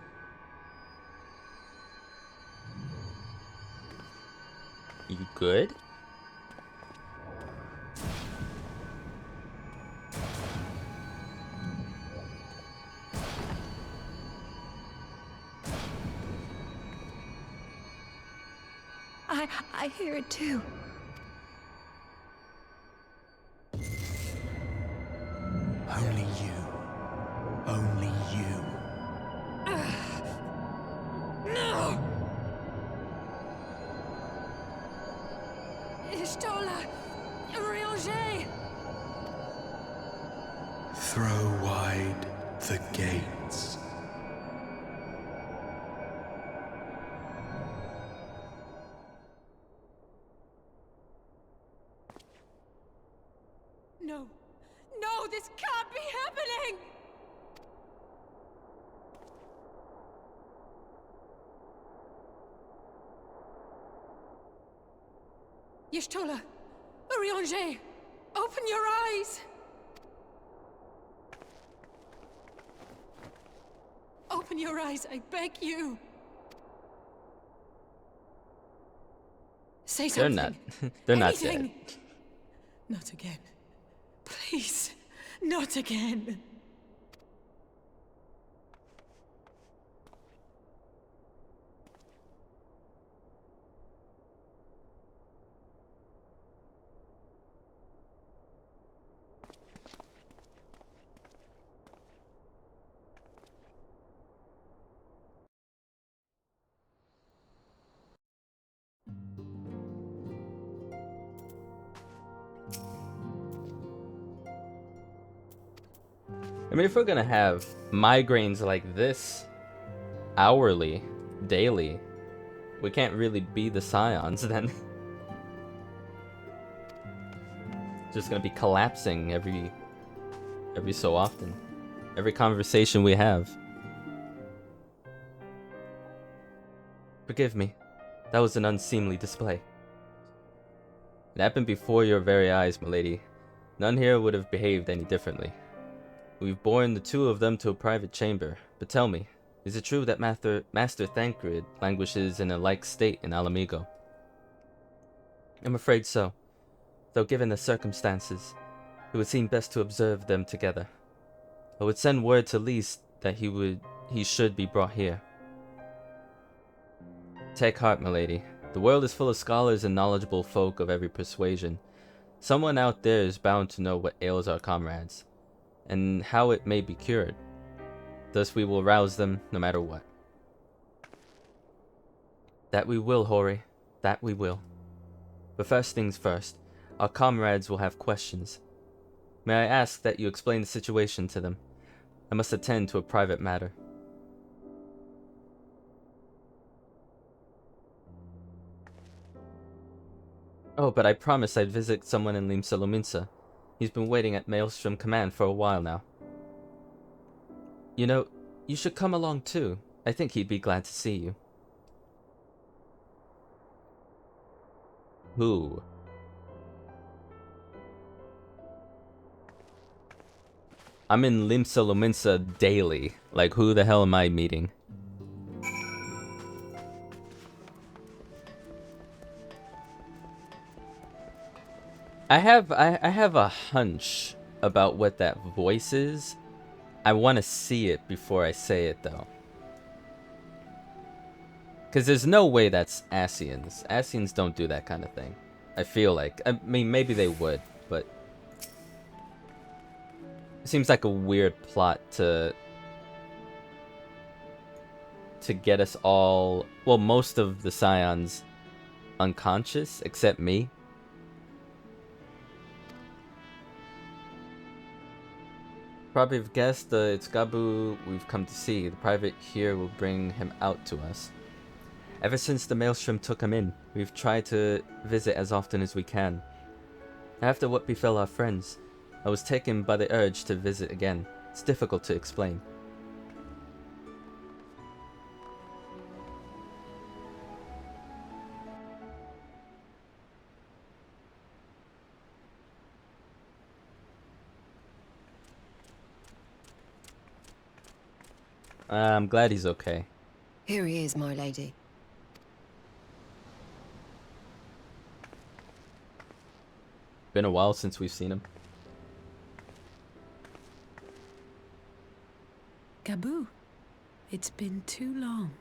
You good? I hear it too. Only you. Only you. No! Ishtola! Rianger! Throw wide the gates. No! No, this can't be happening! Y'shtola! Rianger! Open your eyes! Open your eyes, I beg you! Say something! They're not. They're not Anything. dead. Not again. Please, not again. I mean, if we're gonna have migraines like this hourly, daily, we can't really be the Scions then. Just gonna be collapsing every so often. Every conversation we have. Forgive me. That was an unseemly display. It happened before your very eyes, milady. None here would have behaved any differently. We've borne the two of them to a private chamber, but tell me, is it true that Master Thancred languishes in a like state in Alamigo? I'm afraid so, though given the circumstances, it would seem best to observe them together. I would send word to Lys that he should be brought here. Take heart, milady. The world is full of scholars and knowledgeable folk of every persuasion. Someone out there is bound to know what ails our comrades, and how it may be cured. Thus we will rouse them no matter what. That we will, Hori. That we will. But first things first, our comrades will have questions. May I ask that you explain the situation to them? I must attend to a private matter. Oh, but I promised I'd visit someone in Limsa. He's been waiting at Maelstrom Command for a while now. You know, you should come along too. I think he'd be glad to see you. Who? I'm in Limsa daily. Like, who the hell am I meeting? I have a hunch about what that voice is. I want to see it before I say it, though. Because there's no way that's Ascians. Ascians don't do that kind of thing. I feel like. I mean, maybe they would, but... It seems like a weird plot to get us all... Well, most of the Scions unconscious, except me. Probably have guessed it's Gabu we've come to see. The private here will bring him out to us. Ever since the Maelstrom took him in, we've tried to visit as often as we can. After what befell our friends, I was taken by the urge to visit again. It's difficult to explain. I'm glad he's okay. Here he is, my lady. Been a while since we've seen him. Gabu, it's been too long.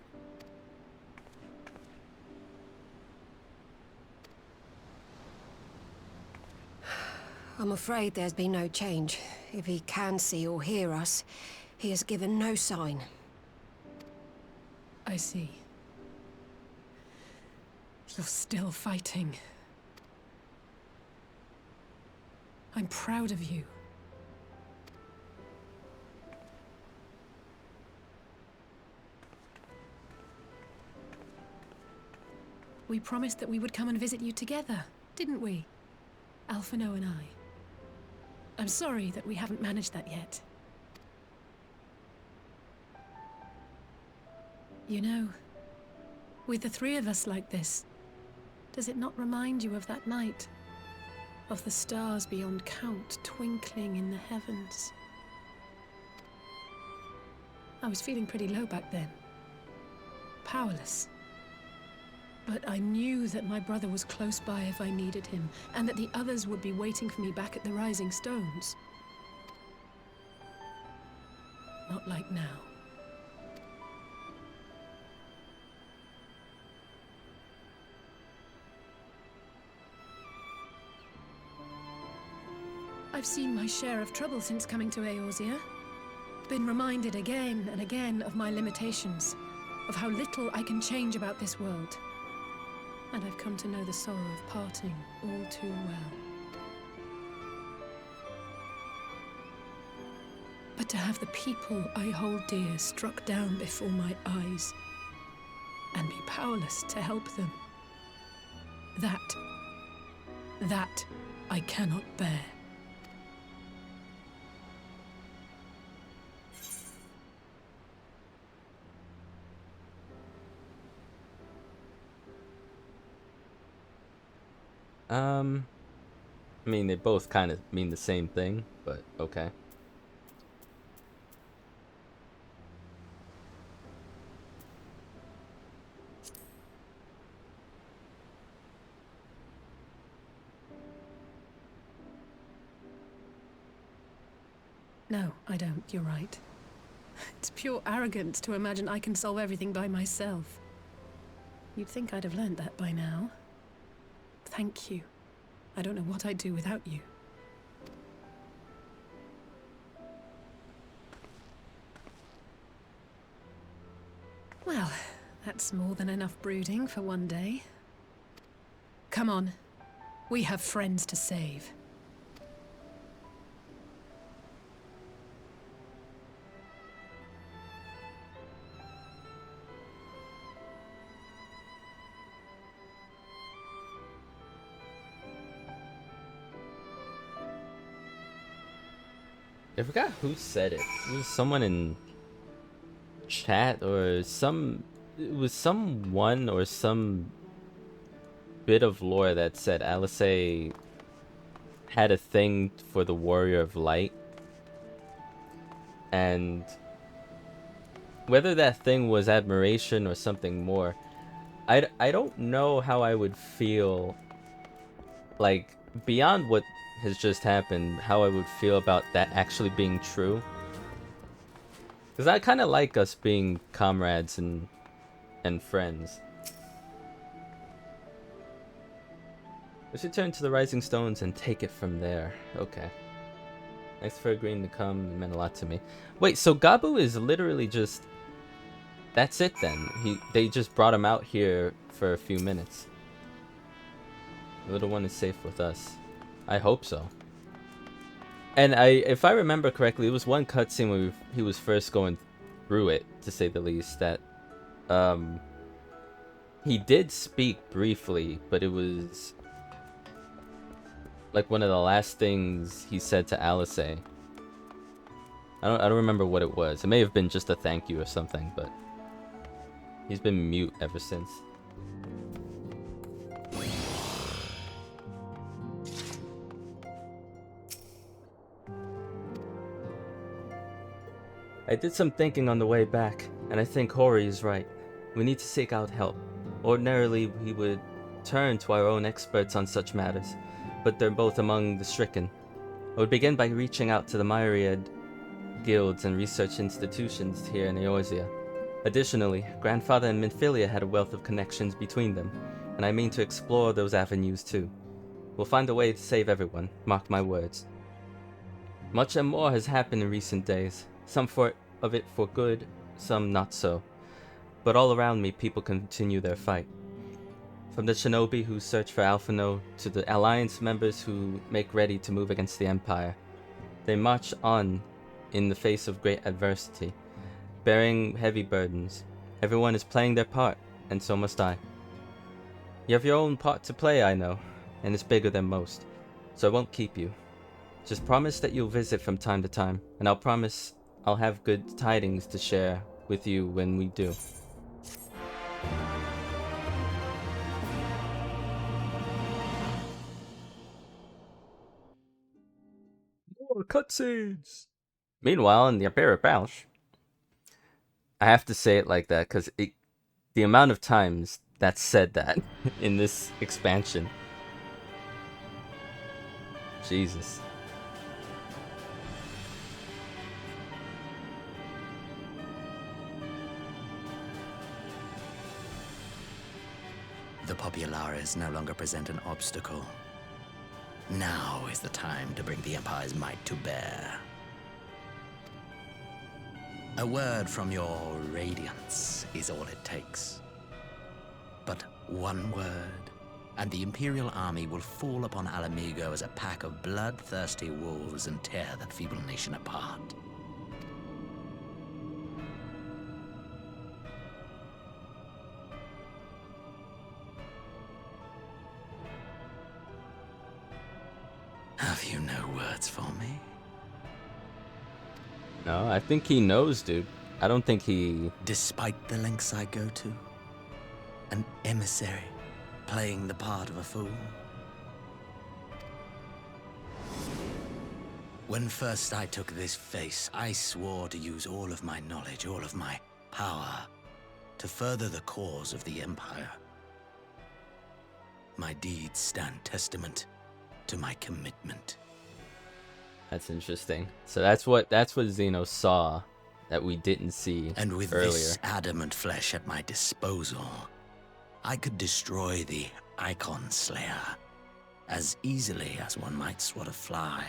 I'm afraid there's been no change. If he can see or hear us, he has given no sign. I see. You're still fighting. I'm proud of you. We promised that we would come and visit you together, didn't we? Alphino and I. I'm sorry that we haven't managed that yet. You know, with the three of us like this, does it not remind you of that night? Of the stars beyond count twinkling in the heavens? I was feeling pretty low back then. Powerless. But I knew that my brother was close by if I needed him, and that the others would be waiting for me back at the Rising Stones. Not like now. I've seen my share of trouble since coming to Eorzea. Been reminded again and again of my limitations, of how little I can change about this world. And I've come to know the sorrow of parting all too well. But to have the people I hold dear struck down before my eyes, and be powerless to help them, that I cannot bear. I mean, they both kind of mean the same thing, but okay. No, I don't. You're right. It's pure arrogance to imagine I can solve everything by myself. You'd think I'd have learned that by now. Thank you. I don't know what I'd do without you. Well, that's more than enough brooding for one day. Come on. We have friends to save. I forgot who said it. It was someone in chat or some... It was someone or some bit of lore that said Alice had a thing for the Warrior of Light. And whether that thing was admiration or something more, I don't know how I would feel, like, beyond what has just happened, how I would feel about that actually being true. Because I kind of like us being comrades and friends. Let's return to the Rising Stones and take it from there. Okay. Thanks for agreeing to come. It meant a lot to me. Wait, so Gabu is literally just... That's it then. They just brought him out here for a few minutes. The little one is safe with us. I hope so. And if I remember correctly, it was one cutscene where he was first going through it, to say the least, that he did speak briefly, but it was like one of the last things he said to Alice. I don't remember what it was. It may have been just a thank you or something, but he's been mute ever since. I did some thinking on the way back, and I think Hori is right. We need to seek out help. Ordinarily, we would turn to our own experts on such matters, but they're both among the stricken. I would begin by reaching out to the myriad guilds and research institutions here in Eorzea. Additionally, Grandfather and Minfilia had a wealth of connections between them, and I mean to explore those avenues too. We'll find a way to save everyone, mark my words. Much and more has happened in recent days. Some of it for good, some not so. But all around me, people continue their fight. From the shinobi who search for Alphino to the Alliance members who make ready to move against the Empire, they march on in the face of great adversity, bearing heavy burdens. Everyone is playing their part, and so must I. You have your own part to play, I know, and it's bigger than most, so I won't keep you. Just promise that you'll visit from time to time, and I'll promise I'll have good tidings to share with you when we do. More cutscenes! Meanwhile, in the Imperial Palace, I have to say it like that because the amount of times that said that in this expansion. Jesus. The populares no longer present an obstacle. Now is the time to bring the Empire's might to bear. A word from your radiance is all it takes. But one word, and the Imperial army will fall upon Alamigo as a pack of bloodthirsty wolves and tear that feeble nation apart. Have you no words for me? No, I think he knows, dude. I don't think he... Despite the lengths I go to, an emissary playing the part of a fool. When first I took this face, I swore to use all of my knowledge, all of my power, to further the cause of the Empire. My deeds stand testament to my commitment. That's interesting. So that's what Xeno saw that we didn't see and with earlier. This adamant flesh at my disposal, I could destroy the Icon Slayer as easily as one might swat a fly.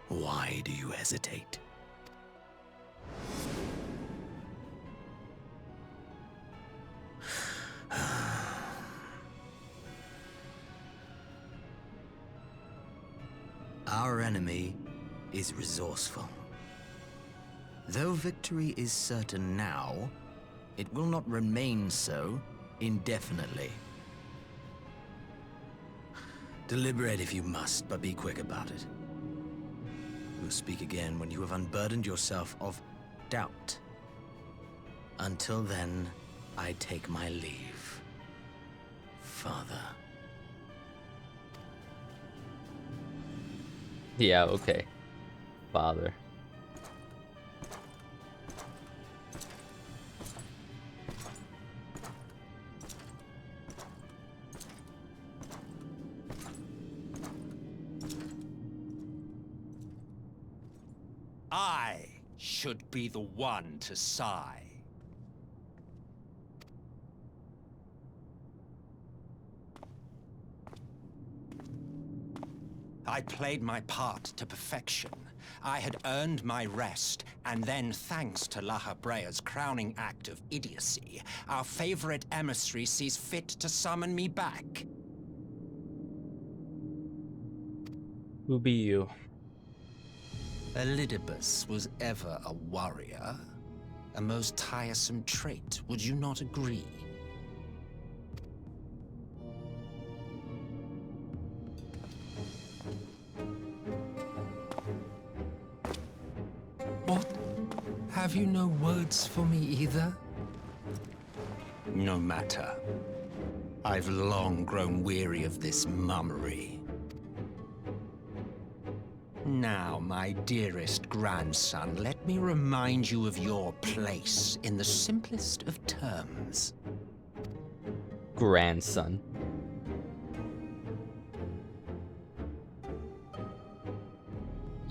Why do you hesitate? Our enemy is resourceful. Though victory is certain now, it will not remain so indefinitely. Deliberate if you must, but be quick about it. We'll speak again when you have unburdened yourself of doubt. Until then, I take my leave, Father. Yeah, okay. Father. I should be the one to sigh. I played my part to perfection. I had earned my rest, and then thanks to Laha Brea's crowning act of idiocy, our favorite emissary sees fit to summon me back. Who be you? Elidibus was ever a warrior. A most tiresome trait, would you not agree? What? Have you no words for me either? No matter. I've long grown weary of this mummery. Now, my dearest grandson, let me remind you of your place in the simplest of terms. Grandson.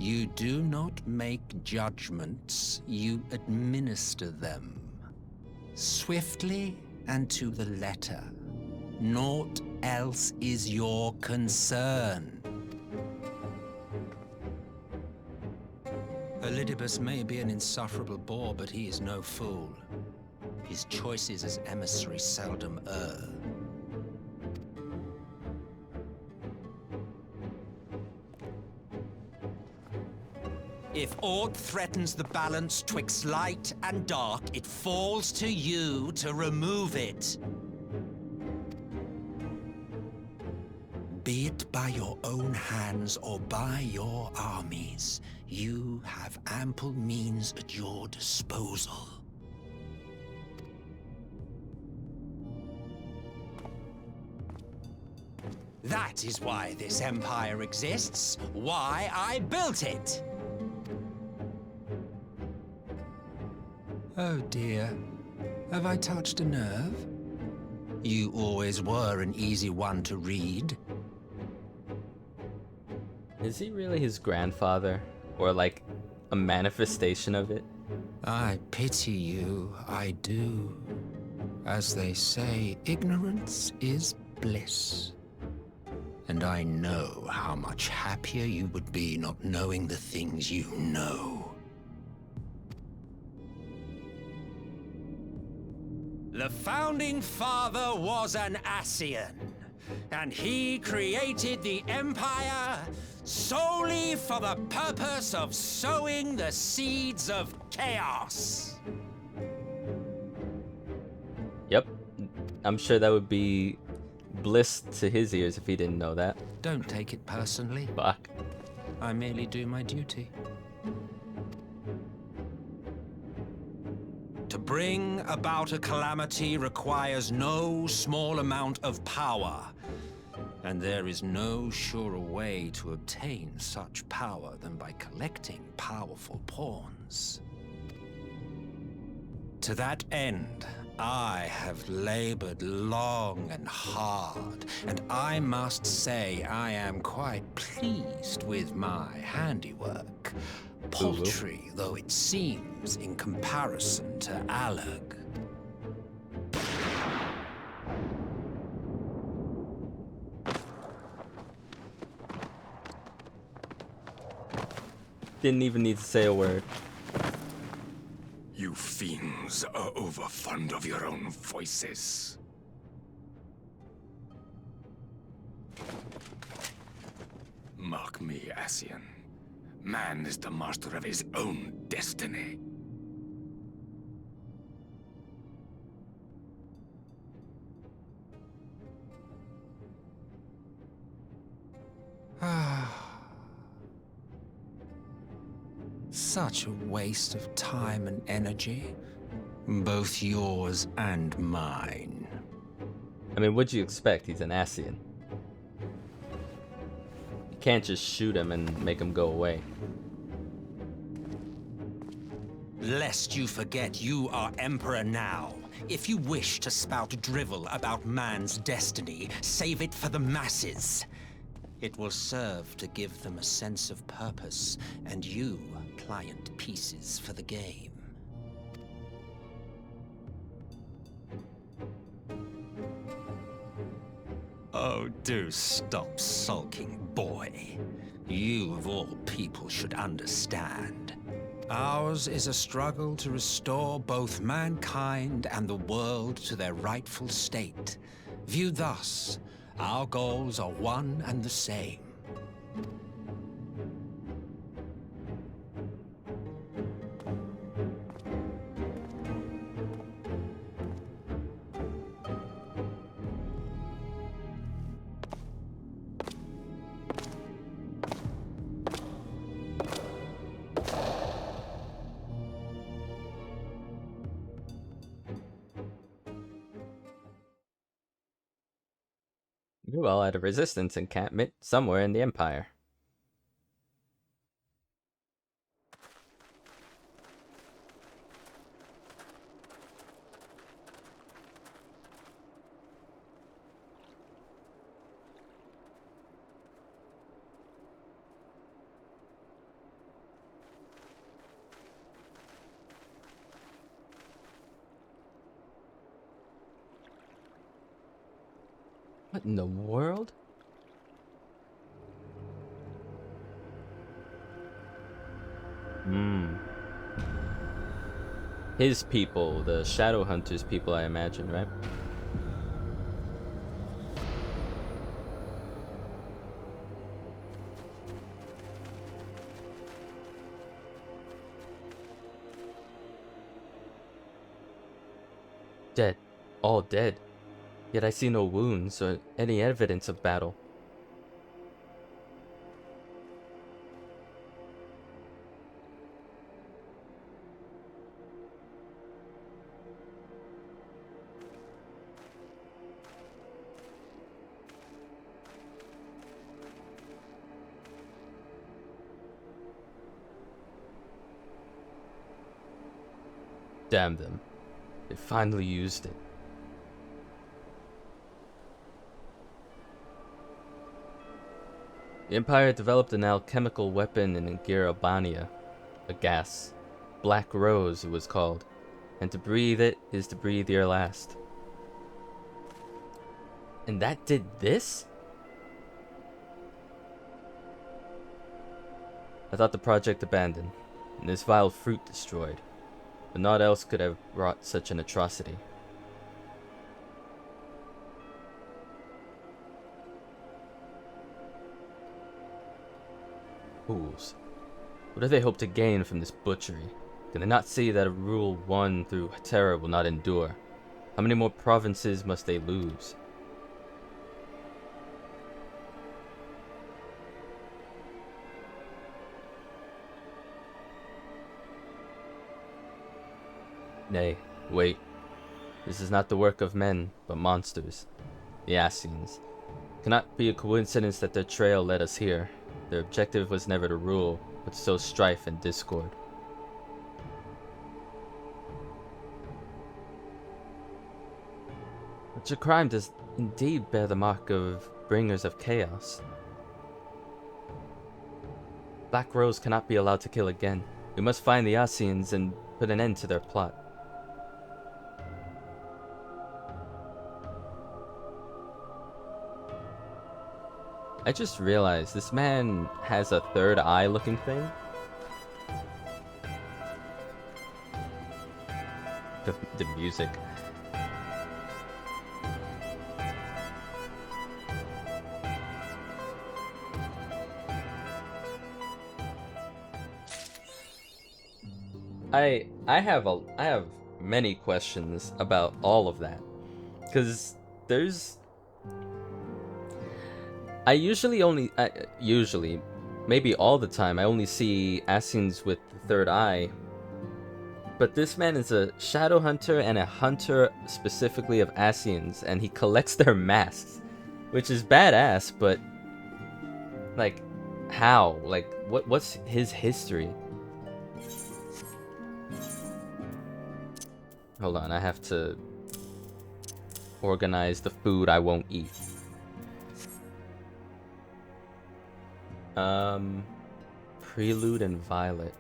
You do not make judgments, you administer them. Swiftly and to the letter. Naught else is your concern. Elidibus may be an insufferable bore, but he is no fool. His choices as emissary seldom err. If aught threatens the balance twixt light and dark, it falls to you to remove it. Be it by your own hands or by your armies, you have ample means at your disposal. That is why this empire exists, why I built it. Oh dear, have I touched a nerve? You always were an easy one to read. Is he really his grandfather? Or like a manifestation of it? I pity you, I do. As they say, ignorance is bliss. And I know how much happier you would be not knowing the things you know. The Founding Father was an Ascian, and he created the Empire solely for the purpose of sowing the seeds of chaos. Yep. I'm sure that would be bliss to his ears if he didn't know that. Don't take it personally. Fuck. I merely do my duty. To bring about a calamity requires no small amount of power. And there is no surer way to obtain such power than by collecting powerful pawns. To that end, I have labored long and hard, and I must say I am quite pleased with my handiwork, paltry though it seems in comparison to Alag. Didn't even need to say a word. You fiends are overfond of your own voices. Mark me, Ascian. Man is the master of his own destiny. Such a waste of time and energy. Both yours and mine. I mean, what'd you expect? He's an Ascian. You can't just shoot him and make him go away. Lest you forget you are Emperor now. If you wish to spout drivel about man's destiny, save it for the masses. It will serve to give them a sense of purpose, and you, pliant pieces for the game. Oh, do stop sulking, boy. You, of all people, should understand. Ours is a struggle to restore both mankind and the world to their rightful state. Viewed thus, our goals are one and the same. You're well at a resistance encampment somewhere in the Empire. What in the world? His people, the Shadowhunters people, I imagine, right? Dead. All dead. Yet I see no wounds or any evidence of battle. Damn them. They finally used it. The Empire developed an alchemical weapon in Girabania, a gas. Black Rose, it was called. And to breathe it is to breathe your last. And that did this? I thought the project abandoned, and this vile fruit destroyed. But naught else could have wrought such an atrocity. Fools. What do they hope to gain from this butchery? Can they not see that a rule won through terror will not endure? How many more provinces must they lose? Nay, wait. This is not the work of men, but monsters. The Assassins. It cannot be a coincidence that their trail led us here. Their objective was never to rule, but to sow strife and discord. But your crime does indeed bear the mark of bringers of chaos. Black Rose cannot be allowed to kill again. We must find the Assassins and put an end to their plot. I just realized this man has a third eye looking thing. The music. I have many questions about all of that, because there's usually, maybe all the time, I only see Assassins with the third eye. But this man is a shadow hunter and a hunter specifically of Assassins, and he collects their masks, which is badass, but like, how? Like, what's his history? Hold on, I have to organize the food I won't eat. Prelude and Violet.